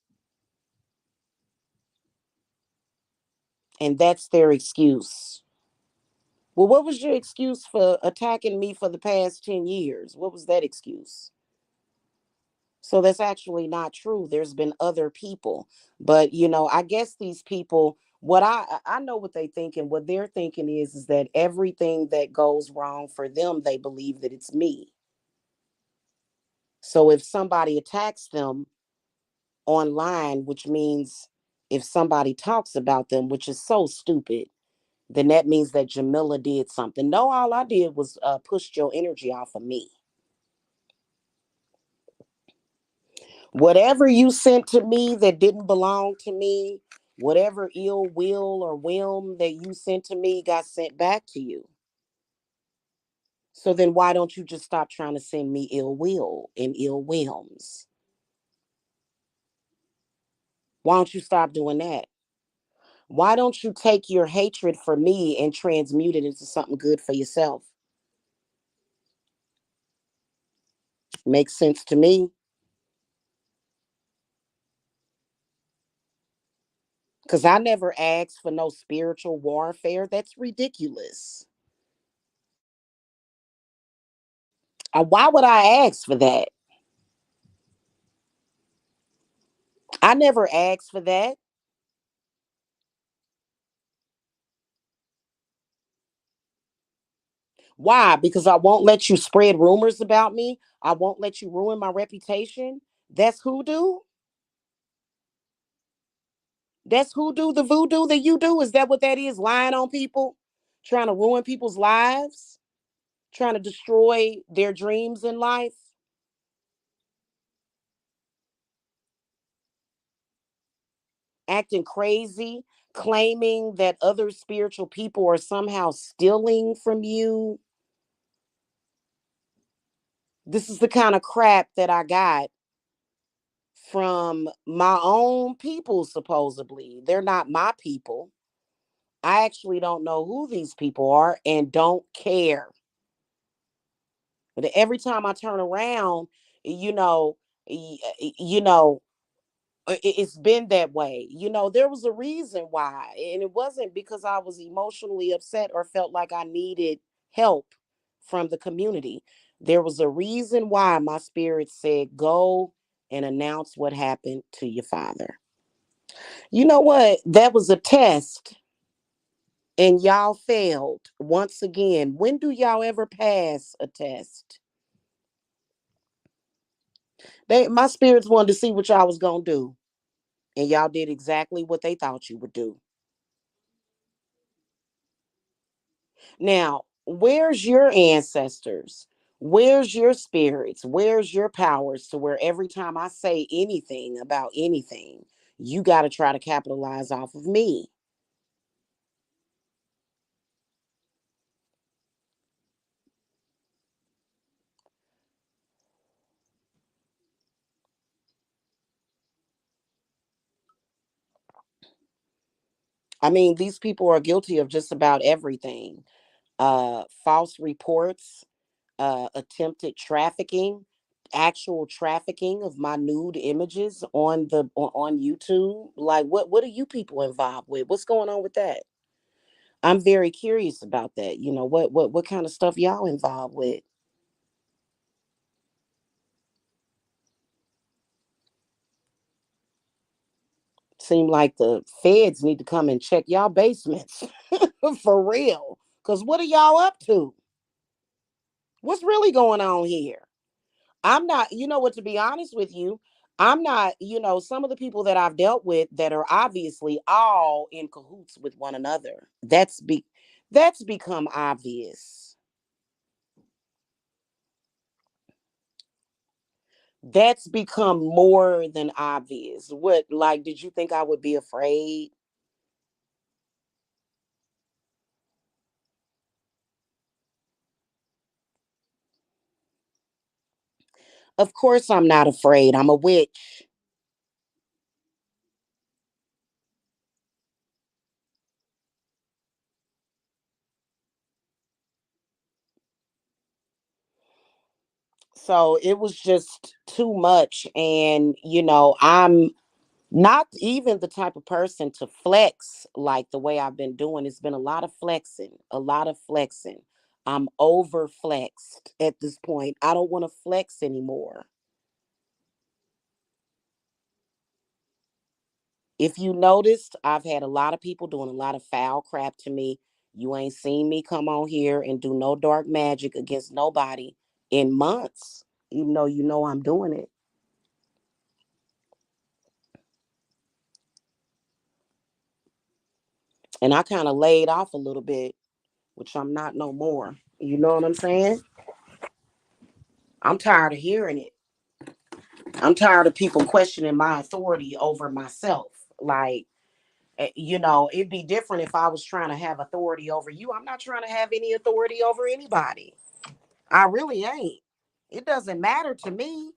And that's their excuse. Well, what was your excuse for attacking me for the past 10 years? What was that excuse? So that's actually not true. There's been other people. But, I guess these people, what I know what they think, and what they're thinking is that everything that goes wrong for them, they believe that it's me. So if somebody attacks them online, which means if somebody talks about them, which is so stupid, then that means that Jamila did something. No, all I did was push your energy off of me. Whatever you sent to me that didn't belong to me, whatever ill will or whim that you sent to me got sent back to you. So then why don't you just stop trying to send me ill will and ill whims? Why don't you stop doing that? Why don't you take your hatred for me and transmute it into something good for yourself? Makes sense to me. Because I never asked for no spiritual warfare. That's ridiculous. Why would I ask for that? I never asked for that. Why? Because I won't let you spread rumors about me. I won't let you ruin my reputation. That's hoodoo. That's hoodoo, the voodoo that you do. Is that what that is? Lying on people, trying to ruin people's lives, trying to destroy their dreams in life, acting crazy, claiming that other spiritual people are somehow stealing from you. This is the kind of crap that I got from my own people, supposedly. They're not my people. I actually don't know who these people are and don't care. But every time I turn around, you know, you know, it's been that way. There was a reason why, and it wasn't because I was emotionally upset or felt like I needed help from the community. There was a reason why my spirit said, go and announce what happened to your father. You know what? That was a test, and y'all failed once again. When do y'all ever pass a test? My spirits wanted to see what y'all was gonna do, and y'all did exactly what they thought you would do. Now, where's your ancestors? Where's your spirits? Where's your powers to where every time I say anything about anything, you got to try to capitalize off of me? I mean, these people are guilty of just about everything. False reports, attempted trafficking, actual trafficking of my nude images on YouTube. Like, what are you people involved with? What's going on with that? I'm very curious about that. What kind of stuff y'all involved with? Seem like the feds need to come and check y'all basements for real. Cause what are y'all up to? What's really going on here? I'm not, what, to be honest with you, I'm not, some of the people that I've dealt with that are obviously all in cahoots with one another. That's become obvious. That's become more than obvious. What, like, did you think I would be afraid? Of course I'm not afraid. I'm a witch. So it was just too much. And, I'm not even the type of person to flex like the way I've been doing. It's been a lot of flexing, a lot of flexing. I'm over flexed at this point. I don't want to flex anymore. If you noticed, I've had a lot of people doing a lot of foul crap to me. You ain't seen me come on here and do no dark magic against nobody in months, even though I'm doing it. And I kind of laid off a little bit, which I'm not no more. You know what I'm saying? I'm tired of hearing it. I'm tired of people questioning my authority over myself. Like, it'd be different if I was trying to have authority over you. I'm not trying to have any authority over anybody. I really ain't. It doesn't matter to me.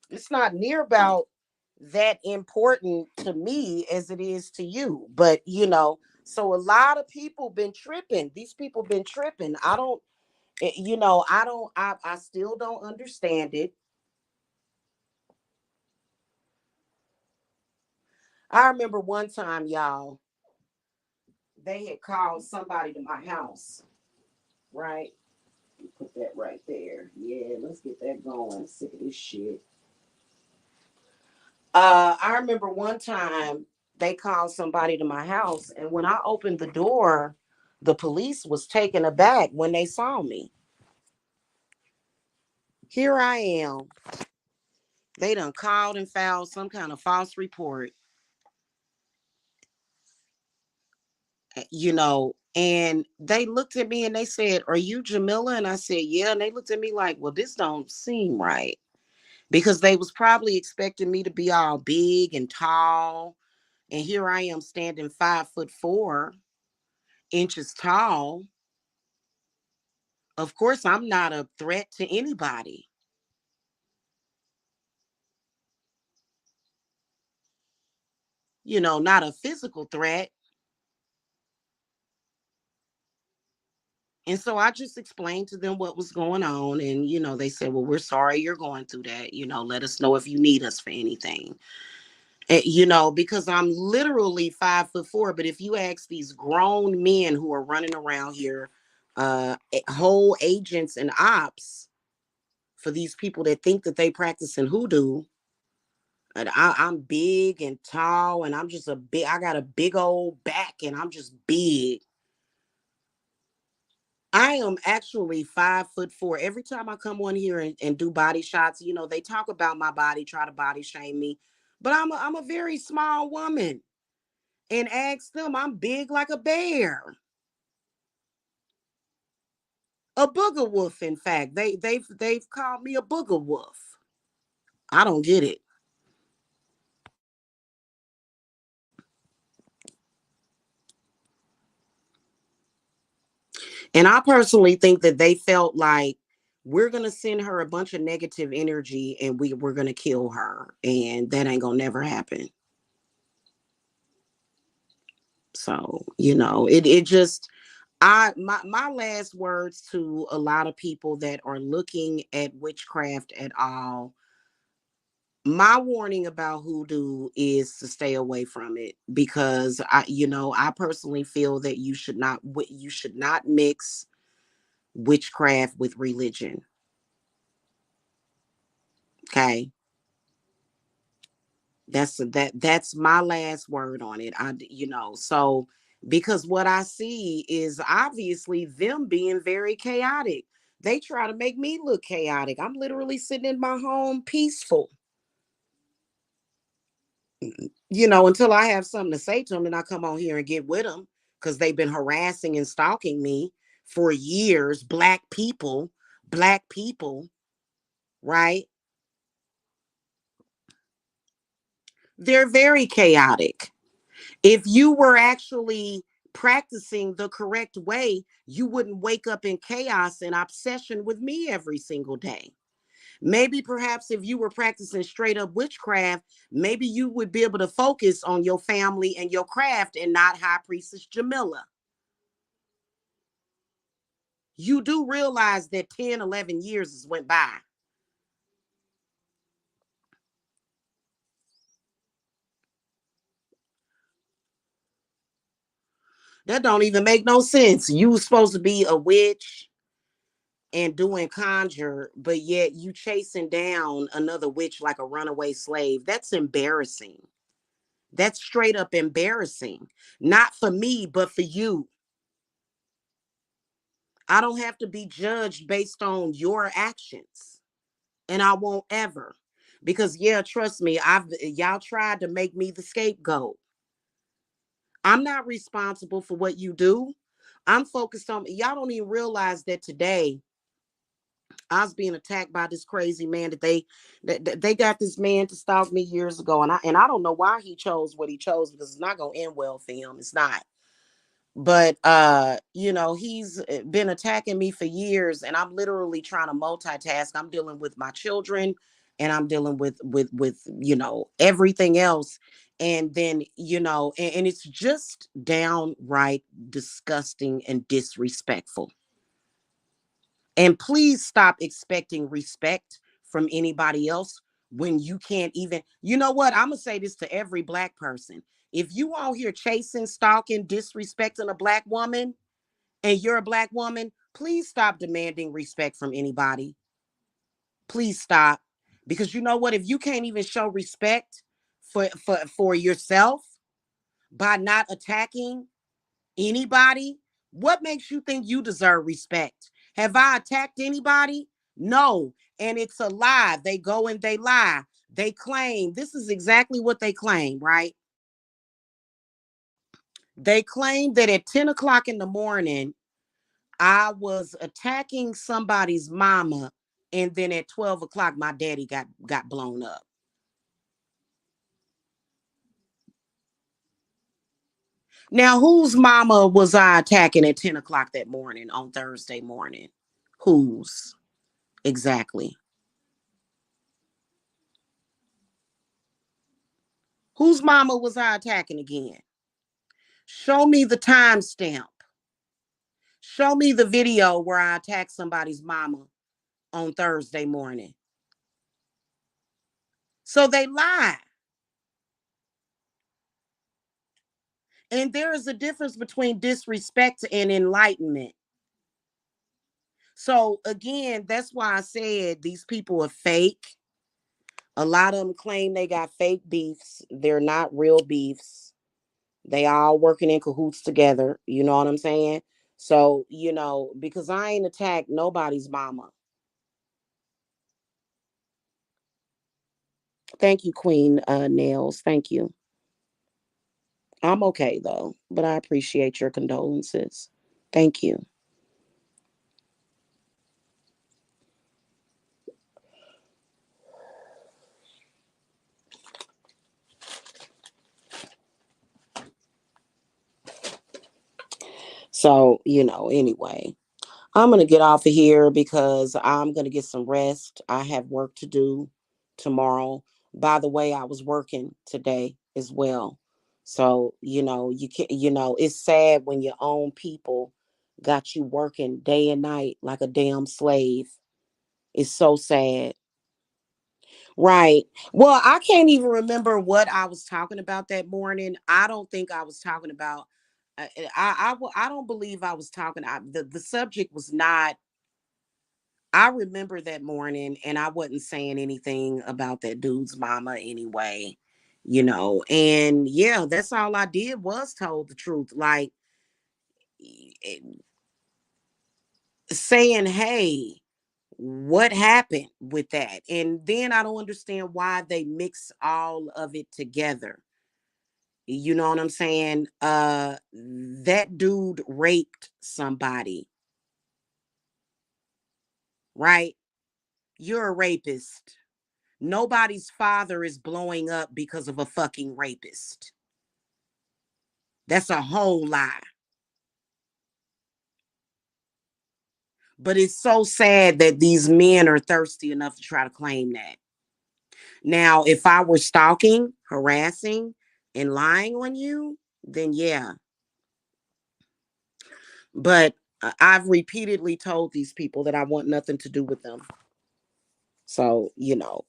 It's not near about that important to me as it is to you. But so a lot of people been tripping. These people been tripping. I don't, I don't, I still don't understand it. I remember one time, y'all, they had called somebody to my house, right? Put that right there. Yeah, let's get that going. Sick of this shit. I remember one time they called somebody to my house, and when I opened the door, the police was taken aback when they saw me. Here I am. They done called and filed some kind of false report, and they looked at me and they said, "Are you Jamila?" And I said, "Yeah." And they looked at me like, "Well, this don't seem right." Because they was probably expecting me to be all big and tall. And here I am standing 5'4" tall. Of course, I'm not a threat to anybody, not a physical threat. And so I just explained to them what was going on. And, they said, "Well, we're sorry you're going through that. Let us know if you need us for anything." Because I'm literally 5'4". But if you ask these grown men who are running around here, whole agents and ops for these people that think that they practice in hoodoo, and I'm big and tall, and I got a big old back, and I'm just big. I am actually 5'4". Every time I come on here and do body shots, they talk about my body, try to body shame me, but I'm a very small woman. And ask them, I'm big like a bear, a booger wolf. In fact, they've called me a booger wolf. I don't get it. And I personally think that they felt like we're gonna send her a bunch of negative energy and we're gonna kill her, and that ain't gonna never happen. So it just my last words to a lot of people that are looking at witchcraft at all, my warning about hoodoo is to stay away from it, because I personally feel that you should not mix witchcraft with religion. Okay, that's my last word on it. So because what I see is obviously them being very chaotic. They try to make me look chaotic. I'm literally sitting in my home peaceful, until I have something to say to them and I come on here and get with them, because they've been harassing and stalking me for years. Black people, right? They're very chaotic. If you were actually practicing the correct way, you wouldn't wake up in chaos and obsession with me every single day. Maybe perhaps if you were practicing straight up witchcraft, maybe you would be able to focus on your family and your craft and not High Priestess Jamila. You do realize that 10, 11 years has went by. That don't even make no sense. You were supposed to be a witch and doing conjure, but yet you chasing down another witch like a runaway slave. That's embarrassing. That's straight up embarrassing. Not for me, but for you. I don't have to be judged based on your actions. And I won't ever. Because yeah, trust me, y'all tried to make me the scapegoat. I'm not responsible for what you do. I'm focused on y'all don't even realize that today I was being attacked by this crazy man that they got this man to stalk me years ago, and I don't know why he chose what he chose, because it's not gonna end well for him. It's not. But he's been attacking me for years, and I'm literally trying to multitask. I'm dealing with my children, and I'm dealing with everything else. And then and it's just downright disgusting and disrespectful. And please stop expecting respect from anybody else when you can't even. You know what? I'm going to say this to every black person. If you out here chasing, stalking, disrespecting a black woman, and you're a black woman, please stop demanding respect from anybody. Please stop. Because you know what? If you can't even show respect for yourself by not attacking anybody, what makes you think you deserve respect? Have I attacked anybody? No. And it's a lie. They go and they lie. They claim this is exactly what they claim, right? They claim that at 10 o'clock in the morning, I was attacking somebody's mama, and then at 12 o'clock, my daddy got blown up. Now, whose mama was I attacking at 10 o'clock that morning on Thursday morning? Whose? Exactly. Whose mama was I attacking again? Show me the timestamp. Show me the video where I attacked somebody's mama on Thursday morning. So they lie. And there is a difference between disrespect and enlightenment. So again, that's why I said these people are fake. A lot of them claim they got fake beefs. They're not real beefs. They all working in cahoots together. You know what I'm saying? So, because I ain't attacked nobody's mama. Thank you, Queen Nails. Thank you. I'm okay though, but I appreciate your condolences. Thank you. So, anyway, I'm going to get off of here because I'm going to get some rest. I have work to do tomorrow. By the way, I was working today as well. So, you can it's sad when your own people got you working day and night like a damn slave. It's so sad. Right. Well, I can't even remember what I was talking about that morning. I don't think I was talking about. I don't believe I was talking. The subject was not. I remember that morning, and I wasn't saying anything about that dude's mama anyway. And yeah, that's all I did was told the truth, like eh, saying, "Hey, what happened with that?" And then I don't understand why they mix all of it together. You know what I'm saying? That dude raped somebody, right? You're a rapist. Nobody's father is blowing up because of a fucking rapist. That's a whole lie. But it's so sad that these men are thirsty enough to try to claim that. Now, if I were stalking, harassing, and lying on you, then yeah. But I've repeatedly told these people that I want nothing to do with them. So,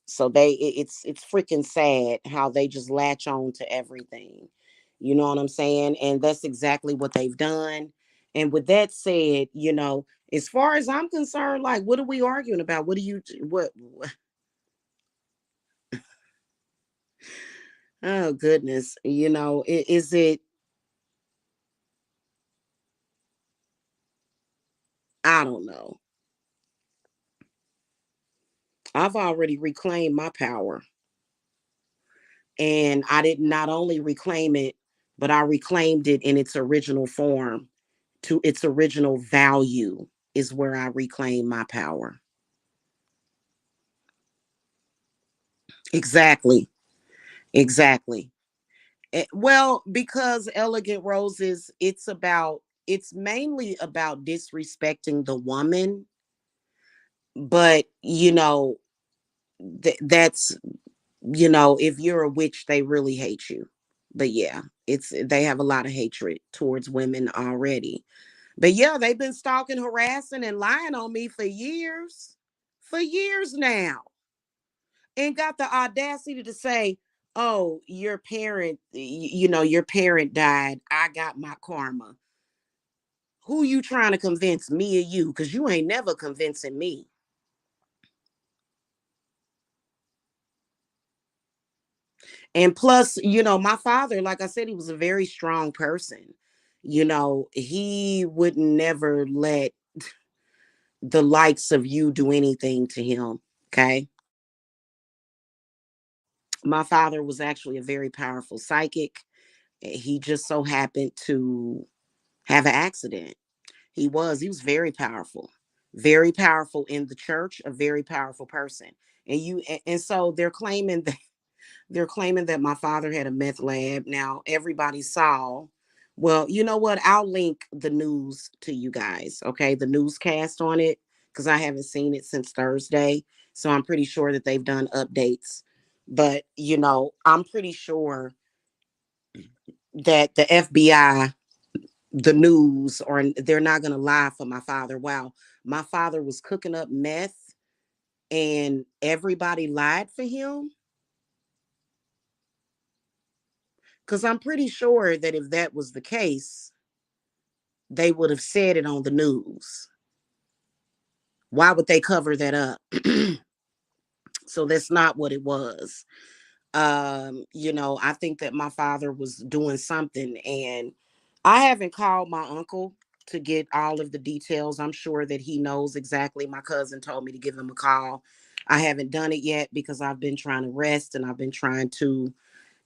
so it's freaking sad how they just latch on to everything. You know what I'm saying? And that's exactly what they've done. And with that said, as far as I'm concerned, like, what are we arguing about? What do you, what oh goodness, is it, I don't know. I've already reclaimed my power. And I did not only reclaim it, but I reclaimed it in its original form, to its original value, is where I reclaim my power. Exactly. Exactly. Well, because elegant roses, it's mainly about disrespecting the woman, but that's if you're a witch, they really hate you. But yeah, they have a lot of hatred towards women already. But yeah, they've been stalking, harassing, and lying on me for years now, and got the audacity to say, "Oh, your parent, your parent died. I got my karma." Who you trying to convince, me or you? Because you ain't never convincing me. And plus, my father, like I said, he was a very strong person. He would never let the likes of you do anything to him. Okay. My father was actually a very powerful psychic. He just so happened to have an accident. He was very powerful in the church, a very powerful person. And so they're claiming that my father had a meth lab. Now everybody saw. Well, you know what? I'll link the news to you guys, okay? The newscast on it, because I haven't seen it since Thursday. So I'm pretty sure that they've done updates. But, I'm pretty sure that the FBI, the news, or they're not going to lie for my father. Wow. My father was cooking up meth and everybody lied for him. Because I'm pretty sure that if that was the case, they would have said it on the news. Why would they cover that up? So that's not what it was. I think that my father was doing something, and I haven't called my uncle to get all of the details. I'm sure that he knows exactly. My cousin told me to give him a call. I haven't done it yet because I've been trying to rest, and I've been trying to,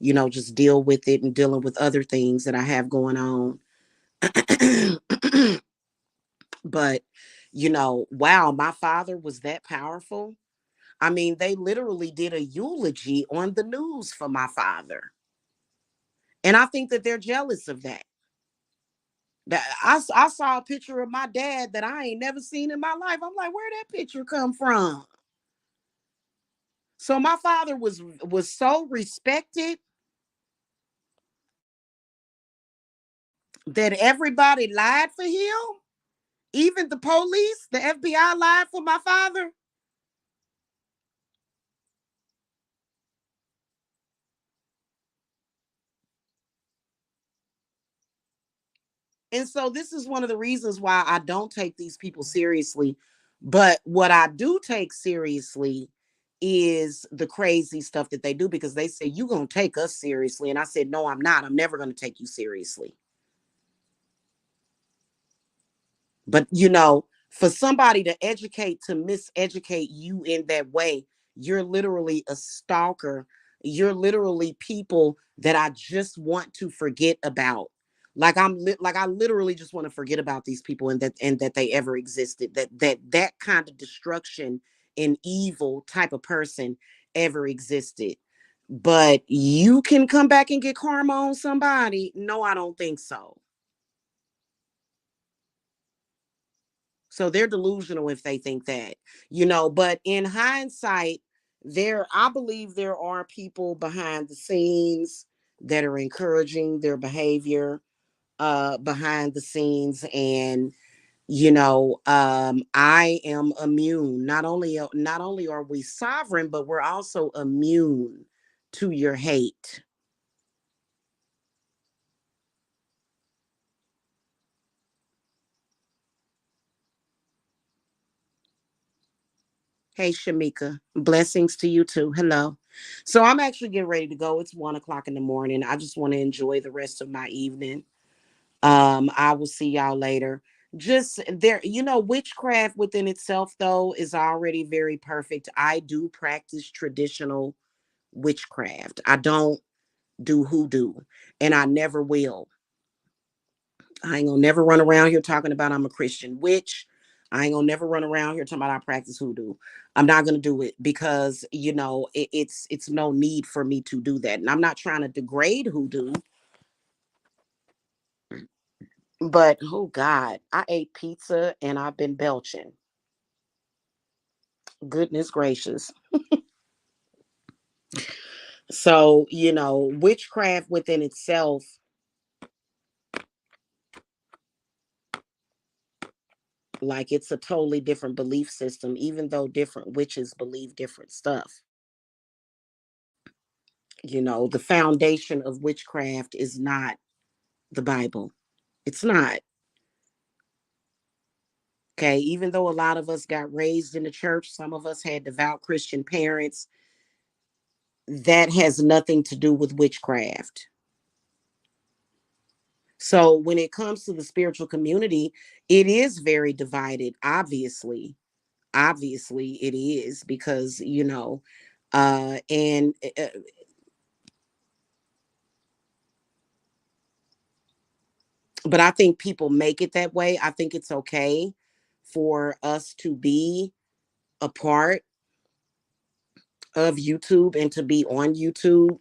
just deal with it and dealing with other things that I have going on. But, wow, my father was that powerful. I mean, they literally did a eulogy on the news for my father. And I think that they're jealous of that. I saw a picture of my dad that I ain't never seen in my life. I'm like, where that picture come from? So my father was so respected that everybody lied for him. Even the police, the FBI lied for my father. And so this is one of the reasons why I don't take these people seriously. But what I do take seriously is the crazy stuff that they do, because they say, "You gonna take us seriously?" And I said, "No, I'm not. I'm never gonna take you seriously." But for somebody to miseducate you in that way, you're literally a stalker. You're literally people that I just want to forget about. Like like I literally just want to forget about these people, and that they ever existed. That kind of destruction and evil type of person ever existed. But you can come back and get karma on somebody. No, I don't think so. So they're delusional if they think that, but in hindsight, I believe there are people behind the scenes that are encouraging their behavior behind the scenes. And I am immune. Not only are we sovereign, but we're also immune to your hate. Hey, Shamika, blessings to you too. Hello. So I'm actually getting ready to go. It's 1 o'clock in the morning. I just want to enjoy the rest of my evening. I will see y'all later. Just there, witchcraft within itself, though, is already very perfect. I do practice traditional witchcraft. I don't do hoodoo, and I never will. I ain't gonna never run around here talking about I'm a Christian witch. I ain't gonna never run around here talking about I practice hoodoo. I'm not gonna do it because it's no need for me to do that. And I'm not trying to degrade hoodoo, but oh God, I ate pizza and I've been belching. Goodness gracious. So, witchcraft within itself, like it's a totally different belief system, even though different witches believe different stuff. The foundation of witchcraft is not the Bible. It's not. Okay. Even though a lot of us got raised in the church, some of us had devout Christian parents, that has nothing to do with witchcraft. So when it comes to the spiritual community, it is very divided, obviously. Obviously, it is because, and but I think people make it that way. I think it's okay for us to be a part of YouTube and to be on YouTube.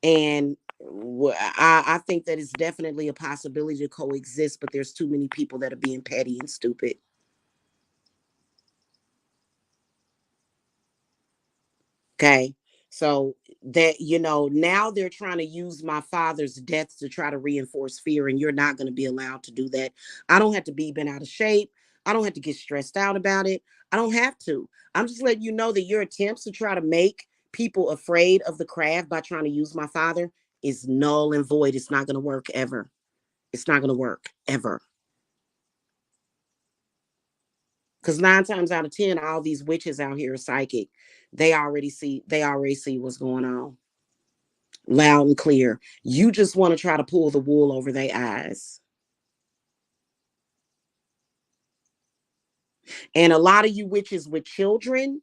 And I think that it's definitely a possibility to coexist, but there's too many people that are being petty and stupid. Okay. So that, now they're trying to use my father's death to try to reinforce fear, and you're not going to be allowed to do that. I don't have to be bent out of shape. I don't have to get stressed out about it. I don't have to. I'm just letting you know that your attempts to try to make people afraid of the craft by trying to use my father is null and void. It's not going to work ever. It's not going to work ever. Because 9 times out of 10, all these witches out here are psychic. They already see what's going on loud and clear. You just want to try to pull the wool over their eyes. And a lot of you witches with children,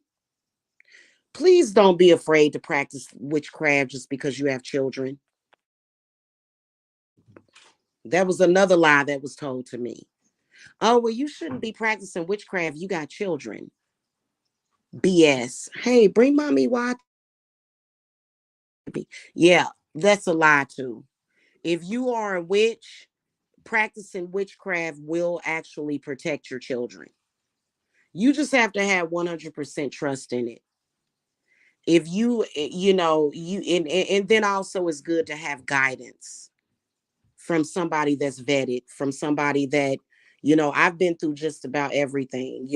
please don't be afraid to practice witchcraft just because you have children. That was another lie that was told to me. Oh, well, you shouldn't be practicing witchcraft. You got children. BS. Hey, bring mommy watch. Yeah, that's a lie too. If you are a witch, practicing witchcraft will actually protect your children. You just have to have 100% trust in it. If and then also it's good to have guidance from somebody that's vetted, from somebody that, I've been through just about everything.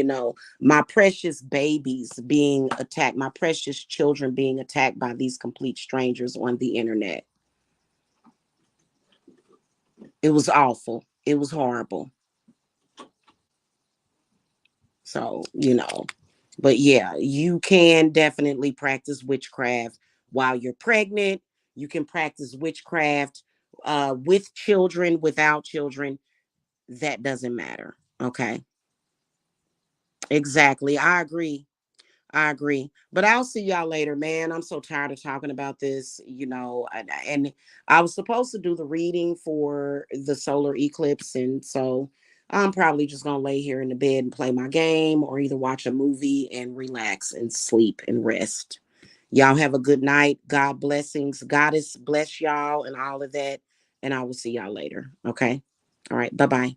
My precious babies being attacked, my precious children being attacked by these complete strangers on the internet. It was awful. It was horrible. So, but yeah, you can definitely practice witchcraft while you're pregnant. You can practice witchcraft with children, without children. That doesn't matter. Okay. Exactly. I agree. I agree. But I'll see y'all later, man. I'm so tired of talking about this, and I was supposed to do the reading for the solar eclipse. And so I'm probably just going to lay here in the bed and play my game or either watch a movie and relax and sleep and rest. Y'all have a good night. God blessings. Goddess bless y'all and all of that. And I will see y'all later. Okay. All right. Bye bye.